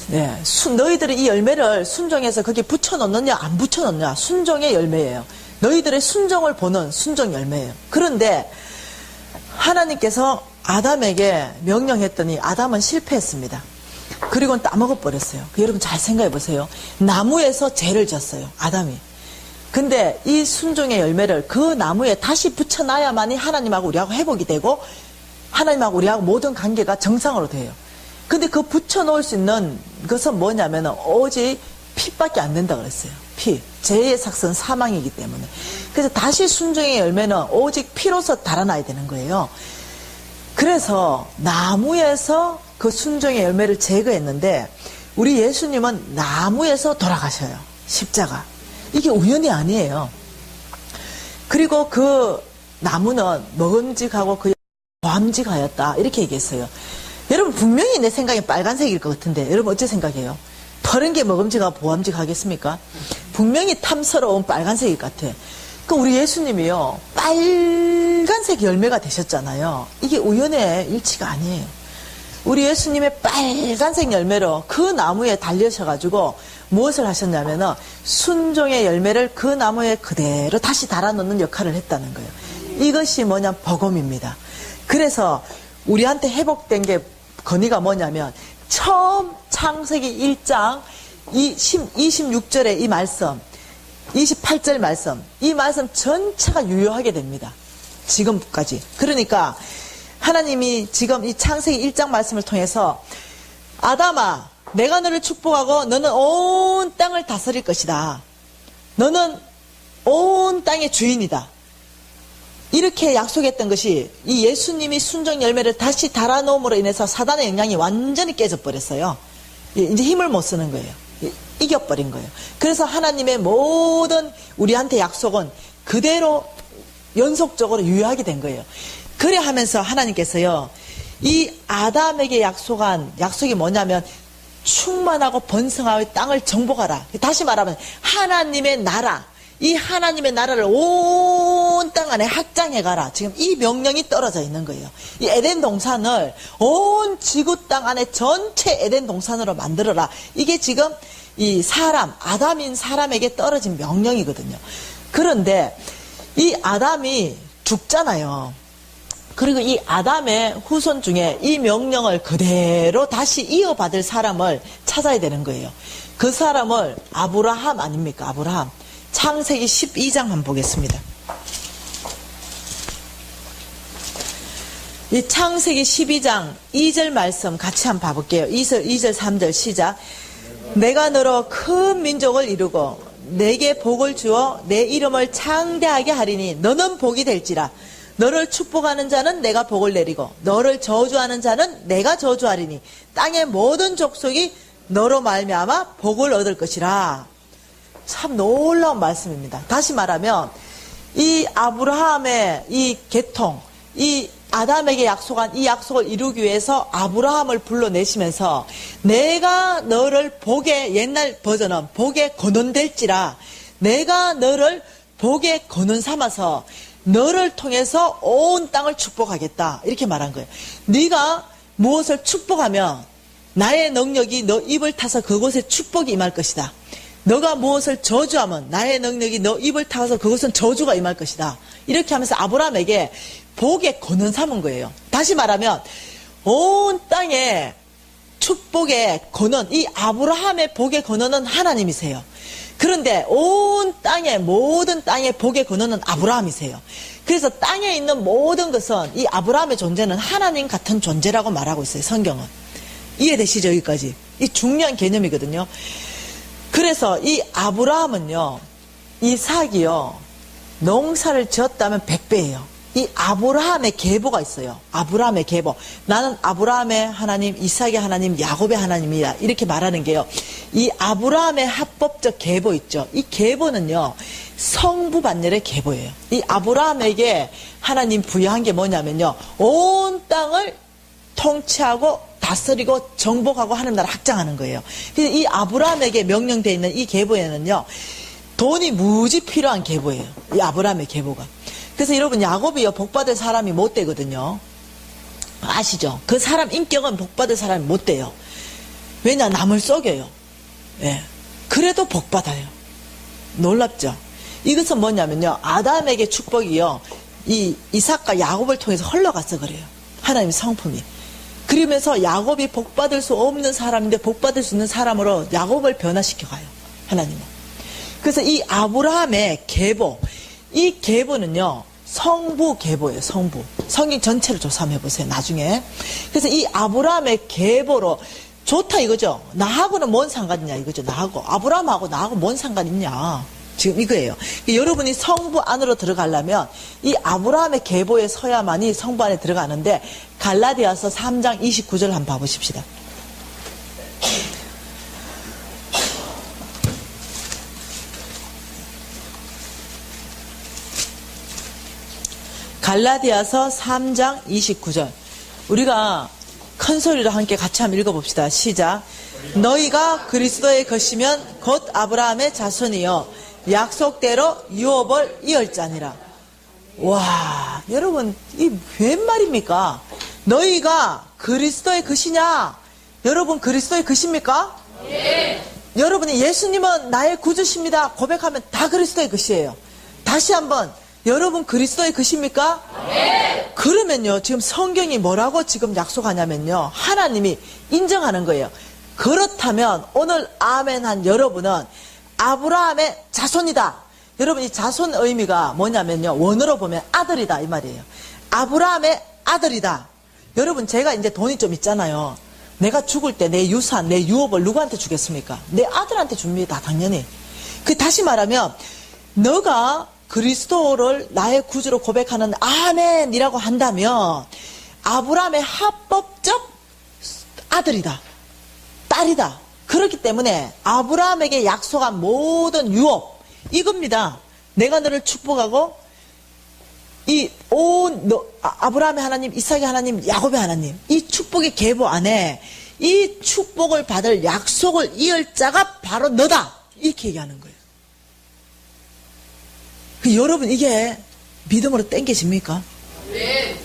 네, 너희들이 이 열매를 순종해서 거기에 붙여놓느냐 안 붙여놓느냐 순종의 열매예요. 너희들의 순종을 보는 순종 열매예요. 그런데 하나님께서 아담에게 명령했더니 아담은 실패했습니다. 그리고는 따먹어버렸어요. 여러분 잘 생각해 보세요. 나무에서 죄를 졌어요. 아담이. 근데 이 순종의 열매를 그 나무에 다시 붙여놔야만이 하나님하고 우리하고 회복이 되고 하나님하고 우리하고 모든 관계가 정상으로 돼요. 근데 그 붙여놓을 수 있는 것은 뭐냐면 오직 피밖에 안 된다 그랬어요. 피. 죄의 삭은 사망이기 때문에. 그래서 다시 순종의 열매는 오직 피로서 달아나야 되는 거예요. 그래서 나무에서 그 순종의 열매를 제거했는데 우리 예수님은 나무에서 돌아가셔요. 십자가. 이게 우연이 아니에요. 그리고 그 나무는 먹음직하고 그 보암직하였다. 이렇게 얘기했어요. 여러분 분명히 내 생각에 빨간색일 것 같은데 여러분 어째 생각해요? 파란 게 먹음직하고 보암직하겠습니까? 분명히 탐스러운 빨간색일 것 같아. 그 우리 예수님이요 빨간색 열매가 되셨잖아요. 이게 우연의 일치가 아니에요. 우리 예수님의 빨간색 열매로 그 나무에 달려셔가지고 무엇을 하셨냐면은 순종의 열매를 그 나무에 그대로 다시 달아놓는 역할을 했다는 거예요. 이것이 뭐냐? 복음입니다. 그래서 우리한테 회복된 게 건의가 뭐냐면 처음 창세기 1장 26절의 이 말씀, 28절 말씀, 이 말씀 전체가 유효하게 됩니다. 지금까지. 그러니까 하나님이 지금 이 창세기 1장 말씀을 통해서 아담아, 내가 너를 축복하고 너는 온 땅을 다스릴 것이다. 너는 온 땅의 주인이다. 이렇게 약속했던 것이 이 예수님이 순종 열매를 다시 달아놓음으로 인해서 사단의 영향이 완전히 깨져버렸어요. 이제 힘을 못 쓰는 거예요. 이겨버린 거예요. 그래서 하나님의 모든 우리한테 약속은 그대로 연속적으로 유효하게 된 거예요. 그래 하면서 하나님께서요, 이 아담에게 약속한 약속이 뭐냐면 충만하고 번성하여 땅을 정복하라. 다시 말하면 하나님의 나라, 이 하나님의 나라를 온 땅 안에 확장해가라. 지금 이 명령이 떨어져 있는 거예요. 이 에덴 동산을 온 지구 땅 안에 전체 에덴 동산으로 만들어라. 이게 지금 이 사람, 아담인 사람에게 떨어진 명령이거든요. 그런데 이 아담이 죽잖아요. 그리고 이 아담의 후손 중에 이 명령을 그대로 다시 이어받을 사람을 찾아야 되는 거예요. 그 사람을 아브라함 아닙니까? 아브라함. 창세기 12장 한번 보겠습니다. 이 창세기 12장 2절 말씀 같이 한번 봐볼게요. 2절 3절 시작. 내가 너로 큰 민족을 이루고 내게 복을 주어 내 이름을 창대하게 하리니 너는 복이 될지라. 너를 축복하는 자는 내가 복을 내리고 너를 저주하는 자는 내가 저주하리니 땅의 모든 족속이 너로 말미암아 복을 얻을 것이라. 참 놀라운 말씀입니다. 다시 말하면 이 아브라함의 이 계통, 이 아담에게 약속한 이 약속을 이루기 위해서 아브라함을 불러내시면서 내가 너를 복의, 옛날 버전은 복의 근원될지라, 내가 너를 복의 근원 삼아서 너를 통해서 온 땅을 축복하겠다, 이렇게 말한 거예요. 네가 무엇을 축복하면 나의 능력이 너 입을 타서 그곳에 축복이 임할 것이다. 너가 무엇을 저주하면 나의 능력이 너 입을 타서 그것은 저주가 임할 것이다. 이렇게 하면서 아브라함에게 복의 근원 삼은 거예요. 다시 말하면 온 땅의 축복의 근원, 이 아브라함의 복의 근원은 하나님이세요. 그런데 온 땅의 모든 땅의 복의 근원은 아브라함이세요. 그래서 땅에 있는 모든 것은 이 아브라함의 존재는 하나님 같은 존재라고 말하고 있어요. 성경은. 이해되시죠? 여기까지. 이 중요한 개념이거든요. 그래서 이 아브라함은요, 이삭이요, 농사를 지었다면 100배예요. 이 아브라함의 계보가 있어요. 아브라함의 계보. 나는 아브라함의 하나님, 이삭의 하나님, 야곱의 하나님이야. 이렇게 말하는 게요. 이 아브라함의 합법적 계보 있죠. 이 계보는요, 성부 반열의 계보예요. 이 아브라함에게 하나님 부여한 게 뭐냐면요, 온 땅을 통치하고 다스리고 정복하고 하는 나라 확장하는 거예요. 그래서 이 아브라함에게 명령되어 있는 이 계보에는요, 돈이 무지 필요한 계보예요. 이 아브라함의 계보가. 그래서 여러분, 야곱이요, 복받을 사람이 못 되거든요. 아시죠? 그 사람 인격은 복받을 사람이 못 돼요. 왜냐? 남을 속여요. 예. 그래도 복받아요. 놀랍죠? 이것은 뭐냐면요, 아담에게 축복이요, 이 이삭과 야곱을 통해서 흘러가서 그래요. 하나님의 성품이. 그러면서 야곱이 복받을 수 없는 사람인데 복받을 수 있는 사람으로 야곱을 변화시켜가요. 하나님은. 그래서 이 아브라함의 계보, 이 계보는요, 성부 계보예요. 성부. 성경 전체를 조사해 보세요. 나중에. 그래서 이 아브라함의 계보로 좋다 이거죠. 나하고는 뭔 상관이냐 이거죠. 나하고. 아브라함하고 나하고 뭔 상관 있냐. 지금 이거예요. 여러분이 성부 안으로 들어가려면 이 아브라함의 계보에 서야만이 성부 안에 들어가는데, 갈라디아서 3장 29절 한번 봐보십시다. 갈라디아서 3장 29절. 우리가 큰 소리로 함께 같이 한번 읽어봅시다. 시작. 너희가 그리스도의 것이면 곧 아브라함의 자손이요 약속대로 유업을 이을 자니라. 와, 여러분, 이 웬 말입니까? 너희가 그리스도의 것이냐? 여러분, 그리스도의 것입니까? 네. 여러분이 예수님은 나의 구주십니다 고백하면 다 그리스도의 것이에요. 다시 한번, 여러분 그리스도의 것입니까? 네. 그러면요, 지금 성경이 뭐라고 지금 약속하냐면요, 하나님이 인정하는 거예요. 그렇다면 오늘 아멘한 여러분은 아브라함의 자손이다. 여러분, 이 자손 의미가 뭐냐면요, 원어로 보면 아들이다 이 말이에요. 아브라함의 아들이다. 여러분, 제가 이제 돈이 좀 있잖아요. 내가 죽을 때 내 유산, 내 유업을 누구한테 주겠습니까? 내 아들한테 줍니다, 당연히. 다시 말하면, 너가 그리스도를 나의 구주로 고백하는 아멘이라고 한다면 아브라함의 합법적 아들이다, 딸이다. 그렇기 때문에 아브라함에게 약속한 모든 유업, 이겁니다. 내가 너를 축복하고 아브라함의 하나님, 이삭의 하나님, 야곱의 하나님, 이 축복의 계보 안에 이 축복을 받을 약속을 이을 자가 바로 너다, 이렇게 얘기하는 거예요. 여러분, 이게 믿음으로 땡겨집니까? 네.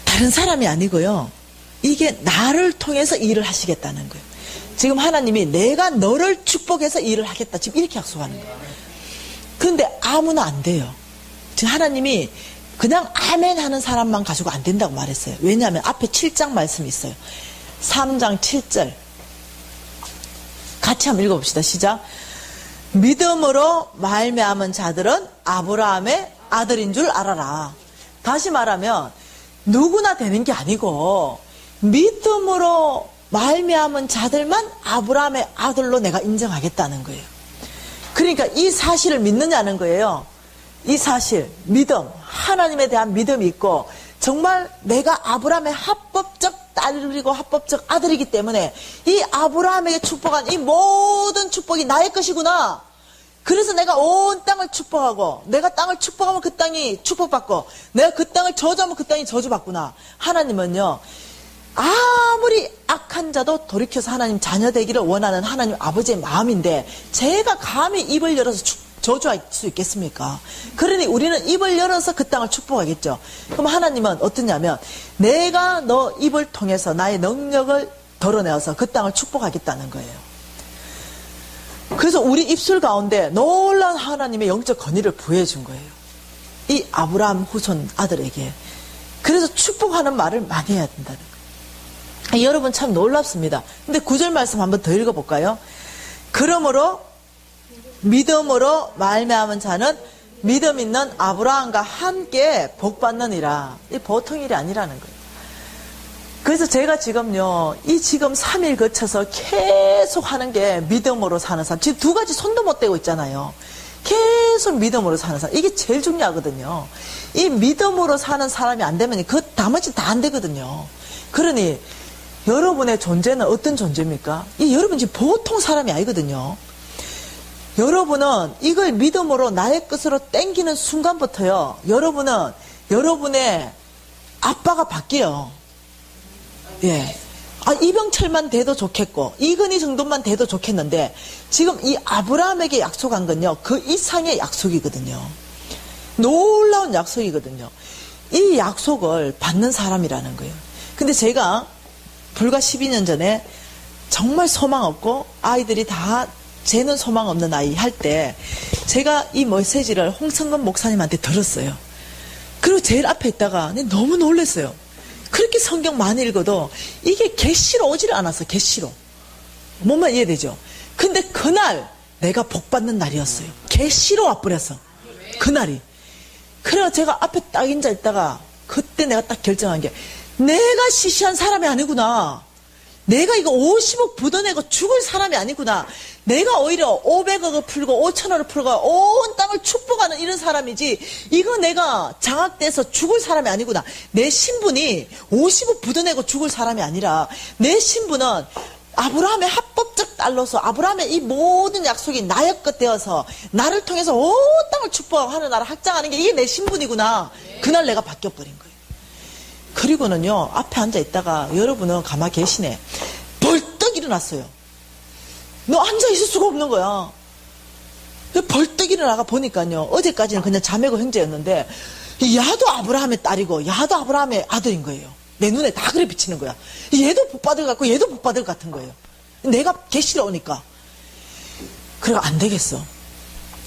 다른 사람이 아니고요, 이게 나를 통해서 일을 하시겠다는 거예요. 지금 하나님이 내가 너를 축복해서 일을 하겠다, 지금 이렇게 약속하는 거예요. 그런데 아무나 안 돼요. 지금 하나님이 그냥 아멘 하는 사람만 가지고 안 된다고 말했어요. 왜냐하면 앞에 7장 말씀이 있어요. 3장 7절 같이 한번 읽어봅시다. 시작. 믿음으로 말미암은 자들은 아브라함의 아들인 줄 알아라. 다시 말하면 누구나 되는 게 아니고 믿음으로 말미암은 자들만 아브라함의 아들로 내가 인정하겠다는 거예요. 그러니까 이 사실을 믿느냐는 거예요. 이 사실, 믿음, 하나님에 대한 믿음이 있고 정말 내가 아브라함의 합법적 딸이고 합법적 아들이기 때문에 이 아브라함에게 축복한 이 모든 축복이 나의 것이구나. 그래서 내가 온 땅을 축복하고, 내가 땅을 축복하면 그 땅이 축복받고, 내가 그 땅을 저주하면 그 땅이 저주받구나. 하나님은요, 아무리 악한 자도 돌이켜서 하나님 자녀 되기를 원하는 하나님 아버지의 마음인데 제가 감히 입을 열어서 저주할 수 있겠습니까? 그러니 우리는 입을 열어서 그 땅을 축복하겠죠. 그럼 하나님은 어떠냐면 내가 너 입을 통해서 나의 능력을 덜어내어서 그 땅을 축복하겠다는 거예요. 그래서 우리 입술 가운데 놀라운 하나님의 영적 권위를 부여해 준 거예요. 이 아브라함 후손 아들에게. 그래서 축복하는 말을 많이 해야 된다는 거예요. 여러분 참 놀랍습니다. 근데 9절 말씀 한번 더 읽어볼까요? 그러므로 믿음으로 말미암은 자는 믿음 있는 아브라함과 함께 복받느니라. 이 보통 일이 아니라는 거예요. 그래서 제가 지금요, 이 지금 3일 거쳐서 계속 하는 게 믿음으로 사는 사람. 지금 두 가지 손도 못 대고 있잖아요. 계속 믿음으로 사는 사람. 이게 제일 중요하거든요. 이 믿음으로 사는 사람이 안 되면 그 나머지 다 안 되거든요. 그러니 여러분의 존재는 어떤 존재입니까? 여러분 지금 보통 사람이 아니거든요. 여러분은 이걸 믿음으로 나의 것으로 땡기는 순간부터요, 여러분은 여러분의 아빠가 바뀌어요. 예. 이병철만 돼도 좋겠고 이건희 정도만 돼도 좋겠는데 지금 이 아브라함에게 약속한 건요, 그 이상의 약속이거든요. 놀라운 약속이거든요. 이 약속을 받는 사람이라는 거예요. 근데 제가 불과 12년 전에 정말 소망 없고 아이들이 다 쟤는 소망 없는 아이 할 때 제가 이 메시지를 홍성근 목사님한테 들었어요. 그리고 제일 앞에 있다가 너무 놀랐어요. 그렇게 성경 많이 읽어도 이게 계시로 오지를 않았어. 계시로. 뭔말 이해되죠? 근데 그날 내가 복받는 날이었어요. 계시로 와버렸어. 그날이. 그래서 제가 앞에 딱 앉아 있다가 그때 내가 딱 결정한 게 내가 시시한 사람이 아니구나. 내가 이거 50억 부도내고 죽을 사람이 아니구나. 내가 오히려 500억을 풀고 5천억을 풀고 온 땅을 축복하는 이런 사람이지, 이거 내가 장악돼서 죽을 사람이 아니구나. 내 신분이 50억 부도내고 죽을 사람이 아니라 내 신분은 아브라함의 합법적 딸로서 아브라함의 이 모든 약속이 나의 것 되어서 나를 통해서 온 땅을 축복하고 하늘나라 확장하는 게 이게 내 신분이구나. 그날 내가 바뀌어버린 거예요. 그리고는요, 앞에 앉아 있다가 여러분은 가만히 계시네. 벌떡 일어났어요. 너 앉아 있을 수가 없는 거야. 벌떡 일어나가 보니까요, 어제까지는 그냥 자매고 형제였는데 야도 아브라함의 딸이고 야도 아브라함의 아들인 거예요. 내 눈에 다 그래 비치는 거야. 얘도 복 받을 것 같고 얘도 복 받을 것 같은 거예요. 내가 객실에 오니까. 그래 안 되겠어.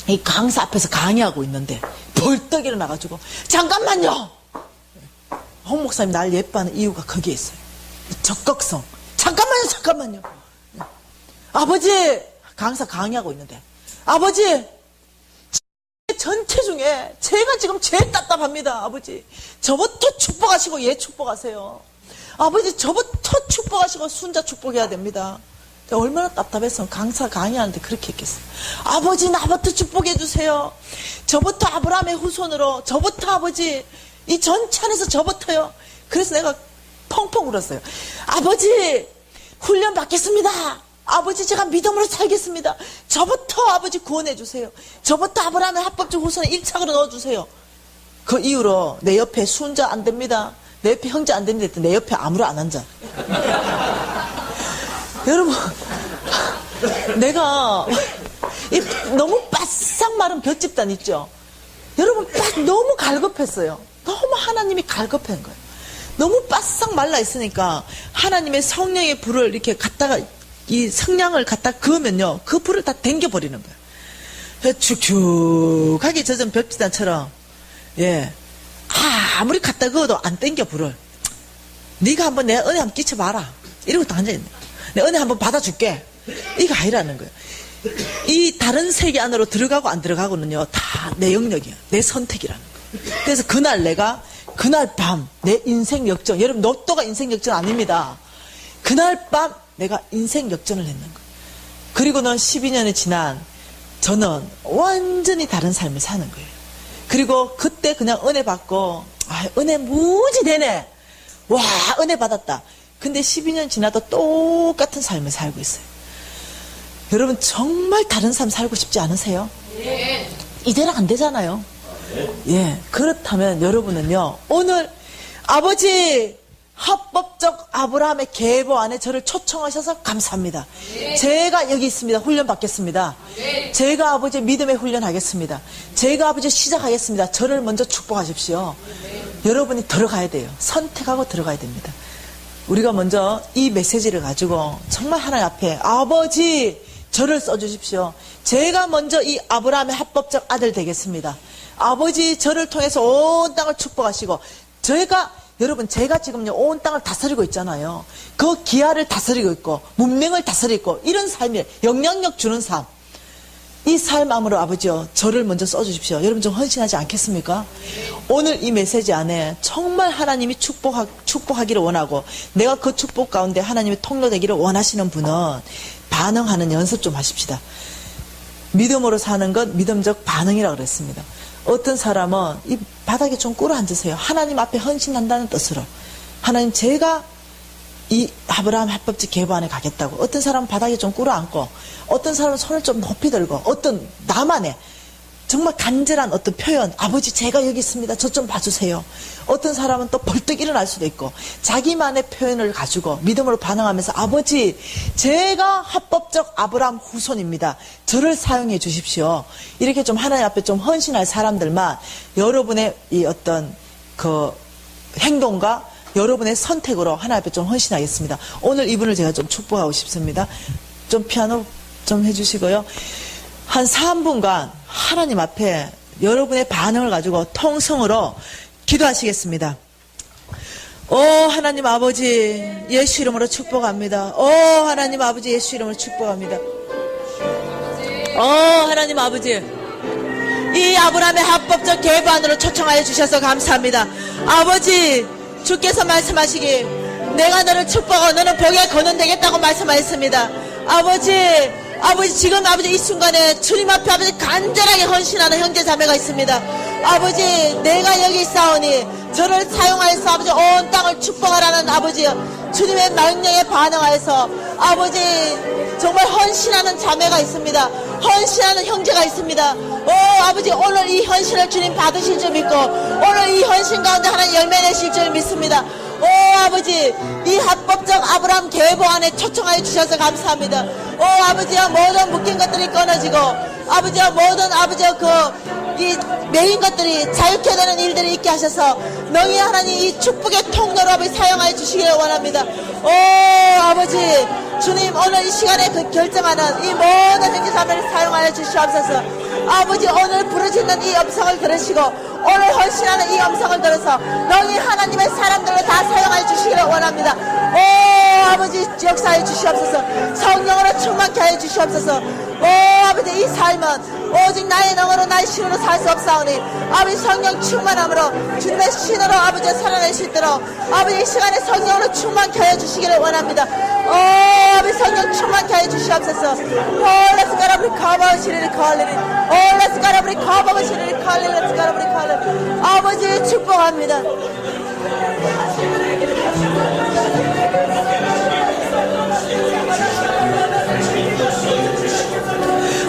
이 강사 앞에서 강의하고 있는데 벌떡 일어나가지고 잠깐만요. 홍 목사님 날 예뻐하는 이유가 거기에 있어요. 적극성. 잠깐만요. 아버지, 강사 강의하고 있는데, 아버지, 전체 중에 제가 지금 제일 답답합니다. 아버지, 저부터 축복하시고 얘 축복하세요. 아버지, 저부터 축복하시고 순자 축복해야 됩니다. 얼마나 답답했으면 강사 강의하는데 그렇게 했겠어요. 아버지, 나부터 축복해 주세요. 저부터 아브라함의 후손으로, 저부터 아버지, 이 전체 안에서 저부터요. 그래서 내가 펑펑 울었어요. 아버지, 훈련 받겠습니다. 아버지, 제가 믿음으로 살겠습니다. 저부터 아버지 구원해 주세요. 저부터 아브라함의 합법적 후손에 1착으로 넣어주세요. 그 이후로 내 옆에 순자 안 됩니다. 내 옆에 형제 안 됩니다. 내 옆에 아무로 안 앉아. 여러분, 내가 너무 바싹 마른 볏짚단 있죠. 여러분, 너무 갈급했어요. 너무 하나님이 갈급한 거예요. 너무 바싹 말라 있으니까 하나님의 성령의 불을 이렇게 갖다가 이 성냥을 갖다 그으면요, 그 불을 다 댕겨버리는 거예요. 축축하게 젖은 벽지단처럼, 예, 아무리 갖다 그어도 안 땡겨 불을. 네가 한번 내 은혜 한번 끼쳐봐라. 이러고 딱 앉아있네. 내 은혜 한번 받아줄게. 이거 아니라는 거예요. 이 다른 세계 안으로 들어가고 안 들어가고는요, 다 내 영역이야. 내 선택이라는 거예요. 그래서 그날 밤 내 인생 역전, 여러분 로또가 인생 역전 아닙니다. 그날 밤 내가 인생 역전을 했는 거예요. 그리고는 12년이 지난 저는 완전히 다른 삶을 사는 거예요. 그리고 그때 그냥 은혜 받고, 아, 은혜 무지 되네. 와, 은혜 받았다. 근데 12년 지나도 똑같은 삶을 살고 있어요. 여러분 정말 다른 삶 살고 싶지 않으세요? 네. 이대로 안 되잖아요. 예, 그렇다면 여러분은요, 오늘 아버지 합법적 아브라함의 계보 안에 저를 초청하셔서 감사합니다. 네. 제가 여기 있습니다. 훈련 받겠습니다. 네. 제가 아버지 믿음의 훈련 하겠습니다. 제가 아버지 시작하겠습니다. 저를 먼저 축복하십시오. 네. 여러분이 들어가야 돼요. 선택하고 들어가야 됩니다. 우리가 먼저 이 메시지를 가지고 정말 하나님 앞에, 아버지 저를 써주십시오. 제가 먼저 이 아브라함의 합법적 아들 되겠습니다. 아버지 저를 통해서 온 땅을 축복하시고, 여러분 제가 지금요 온 땅을 다스리고 있잖아요. 그 기아를 다스리고 있고 문명을 다스리고 이런 삶이에요. 영향력 주는 삶. 이 삶함으로 아버지요 저를 먼저 써주십시오. 여러분 좀 헌신하지 않겠습니까? 오늘 이 메시지 안에 정말 하나님이 축복하기를 원하고, 내가 그 축복 가운데 하나님이 통로되기를 원하시는 분은 반응하는 연습 좀 하십시다. 믿음으로 사는 것 믿음적 반응이라고 그랬습니다. 어떤 사람은 이 바닥에 좀 꿇어 앉으세요. 하나님 앞에 헌신한다는 뜻으로. 하나님 제가 이 아브라함 합법적 계보 안에 가겠다고. 어떤 사람은 바닥에 좀 꿇어 앉고, 어떤 사람은 손을 좀 높이 들고, 어떤 나만의 정말 간절한 어떤 표현, 아버지 제가 여기 있습니다. 저 좀 봐주세요. 어떤 사람은 또 벌떡 일어날 수도 있고 자기만의 표현을 가지고 믿음으로 반응하면서, 아버지 제가 합법적 아브라함 후손입니다. 저를 사용해 주십시오. 이렇게 좀 하나님 앞에 좀 헌신할 사람들만 여러분의 이 어떤 그 행동과 여러분의 선택으로 하나님 앞에 좀 헌신하겠습니다. 오늘 이분을 제가 좀 축복하고 싶습니다. 좀 피아노 좀 해주시고요. 한 3분간 하나님 앞에 여러분의 반응을 가지고 통성으로 기도하시겠습니다. 오 하나님 아버지 예수 이름으로 축복합니다. 오 하나님 아버지 예수 이름으로 축복합니다. 오 하나님 아버지 이 아브라함의 합법적 계보 안으로 초청하여 주셔서 감사합니다. 아버지 주께서 말씀하시기 내가 너를 축복하고 너는 벽에 거론되겠다고 말씀하셨습니다. 아버지 지금 아버지 이 순간에 주님 앞에 아버지 간절하게 헌신하는 형제 자매가 있습니다. 아버지 내가 여기 있사오니 저를 사용하여서 아버지 온 땅을 축복하라는 아버지 주님의 명령에 반응하여서 아버지 정말 헌신하는 자매가 있습니다. 헌신하는 형제가 있습니다. 오 아버지 오늘 이 헌신을 주님 받으실 줄 믿고 오늘 이 헌신 가운데 하나님 열매 내실 줄 믿습니다. 오 아버지 이 합법적 아브라함 계보 안에 초청하여 주셔서 감사합니다. 오 아버지여 모든 묶인 것들이 끊어지고 아버지여 모든 아버지여 그 이 메인 것들이 자유케 되는 일들이 있게 하셔서 명예 하나님 이 축복의 통로로 아버지 사용하여 주시기를 원합니다. 오 아버지 주님 오늘 이 시간에 결정하는 이 모든 행기사면을 사용하여 주시옵소서. 아버지 오늘 부르짖는 이 음성을 들으시고 오늘 헌신하는 이 음성을 들어서 명예 하나님의 사람들로 다 사용하여 주시기를 원합니다. 오 아버지 역사해 주시옵소서. 성령으로 충만케 하여 주시옵소서. 오 아버지 이 삶은 오직 나의 능으로 나의 신으로 살 수 없사오니 아버지 성령 충만함으로 주님의 신으로 아버지 살아낼 수 있도록 아버지 이 시간에 성령으로 충만케 하여 주시기를 원합니다. 오 아버지 성령 충만케 하여 주시옵소서. 오 let's go 우리 커버시리를 컬리리 오 let's go 우리 커버시리를 컬리리 let's go 우리 컬리리 아버지 축복합니다.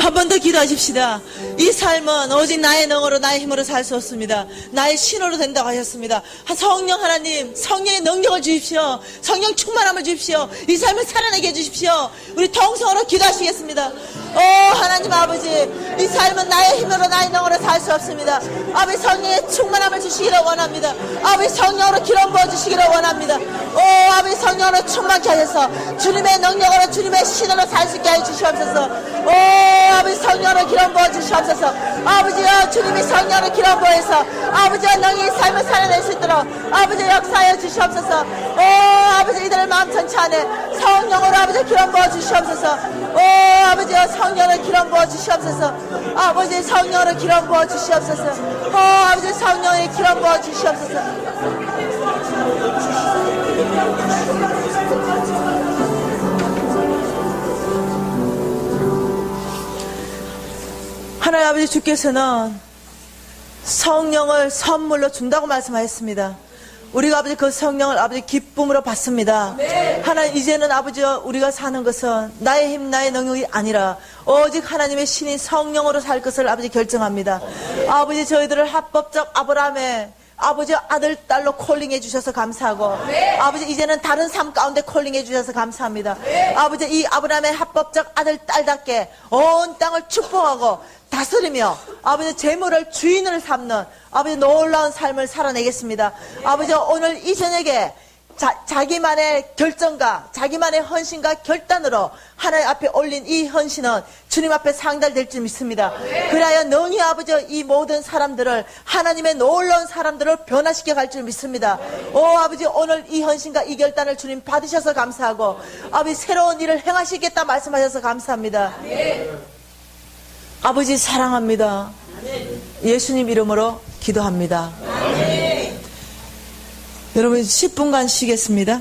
한 번 더 기도하십시다. 이 삶은 오직 나의 능으로 나의 힘으로 살 수 없습니다. 나의 신으로 된다고 하셨습니다. 성령 하나님 성령의 능력을 주십시오. 성령 충만함을 주십시오. 이 삶을 살아내게 해주십시오. 우리 통성으로 기도하시겠습니다. 오 하나님 아버지 이 삶은 나의 힘으로 나의 능으로 살 수 없습니다. 아버지 성령의 충만함을 주시기를 원합니다. 아버지 성령으로 기름 부어주시기를 원합니다. 오 아버지 성령으로 충만케 하셔서 주님의 능력으로 주님의 신으로 살 수 있게 해 주시옵소서. 오 아버지 성령으로 기름 부어주시옵소서. 아버지여 주님이 성령으로 기름 부어서 아버지와 능히 이 삶을 살아낼 수 있도록 아버지 역사하여 주시옵소서. 오 아버지 이들의 마음 전체 안에 성령으로 아버지 기름 부어주시옵소서. 오 아버지여 성령으로 기름 부어주시옵소서. 아버지 성령으로 기름 부어주시옵소서. 오 아버지 성령으로 기름 부어주시옵소서. 하나님 아버지 주께서는 성령을 선물로 준다고 말씀하셨습니다. 우리가 아버지 그 성령을 아버지 기쁨으로 받습니다. 하나님 이제는 아버지와 우리가 사는 것은 나의 힘 나의 능력이 아니라 오직 하나님의 신인 성령으로 살 것을 아버지 결정합니다. 아버지 저희들을 합법적 아브라함의 아버지 아들 딸로 콜링해 주셔서 감사하고 아버지 이제는 다른 삶 가운데 콜링해 주셔서 감사합니다. 아버지 이 아브라함의 합법적 아들 딸답게 온 땅을 축복하고 다스리며 아버지 재물을 주인을 삼는 아버지 놀라운 삶을 살아내겠습니다. 아버지 오늘 이 저녁에 자기만의 결정과 자기만의 헌신과 결단으로 하나님 앞에 올린 이 헌신은 주님 앞에 상달될 줄 믿습니다. 그리하여 능히 아버지 이 모든 사람들을 하나님의 놀라운 사람들을 변화시켜 갈 줄 믿습니다. 오 아버지 오늘 이 헌신과 이 결단을 주님 받으셔서 감사하고 아버지 새로운 일을 행하시겠다 말씀하셔서 감사합니다. 아버지 사랑합니다. 예수님 이름으로 기도합니다. 여러분 10분간 쉬겠습니다.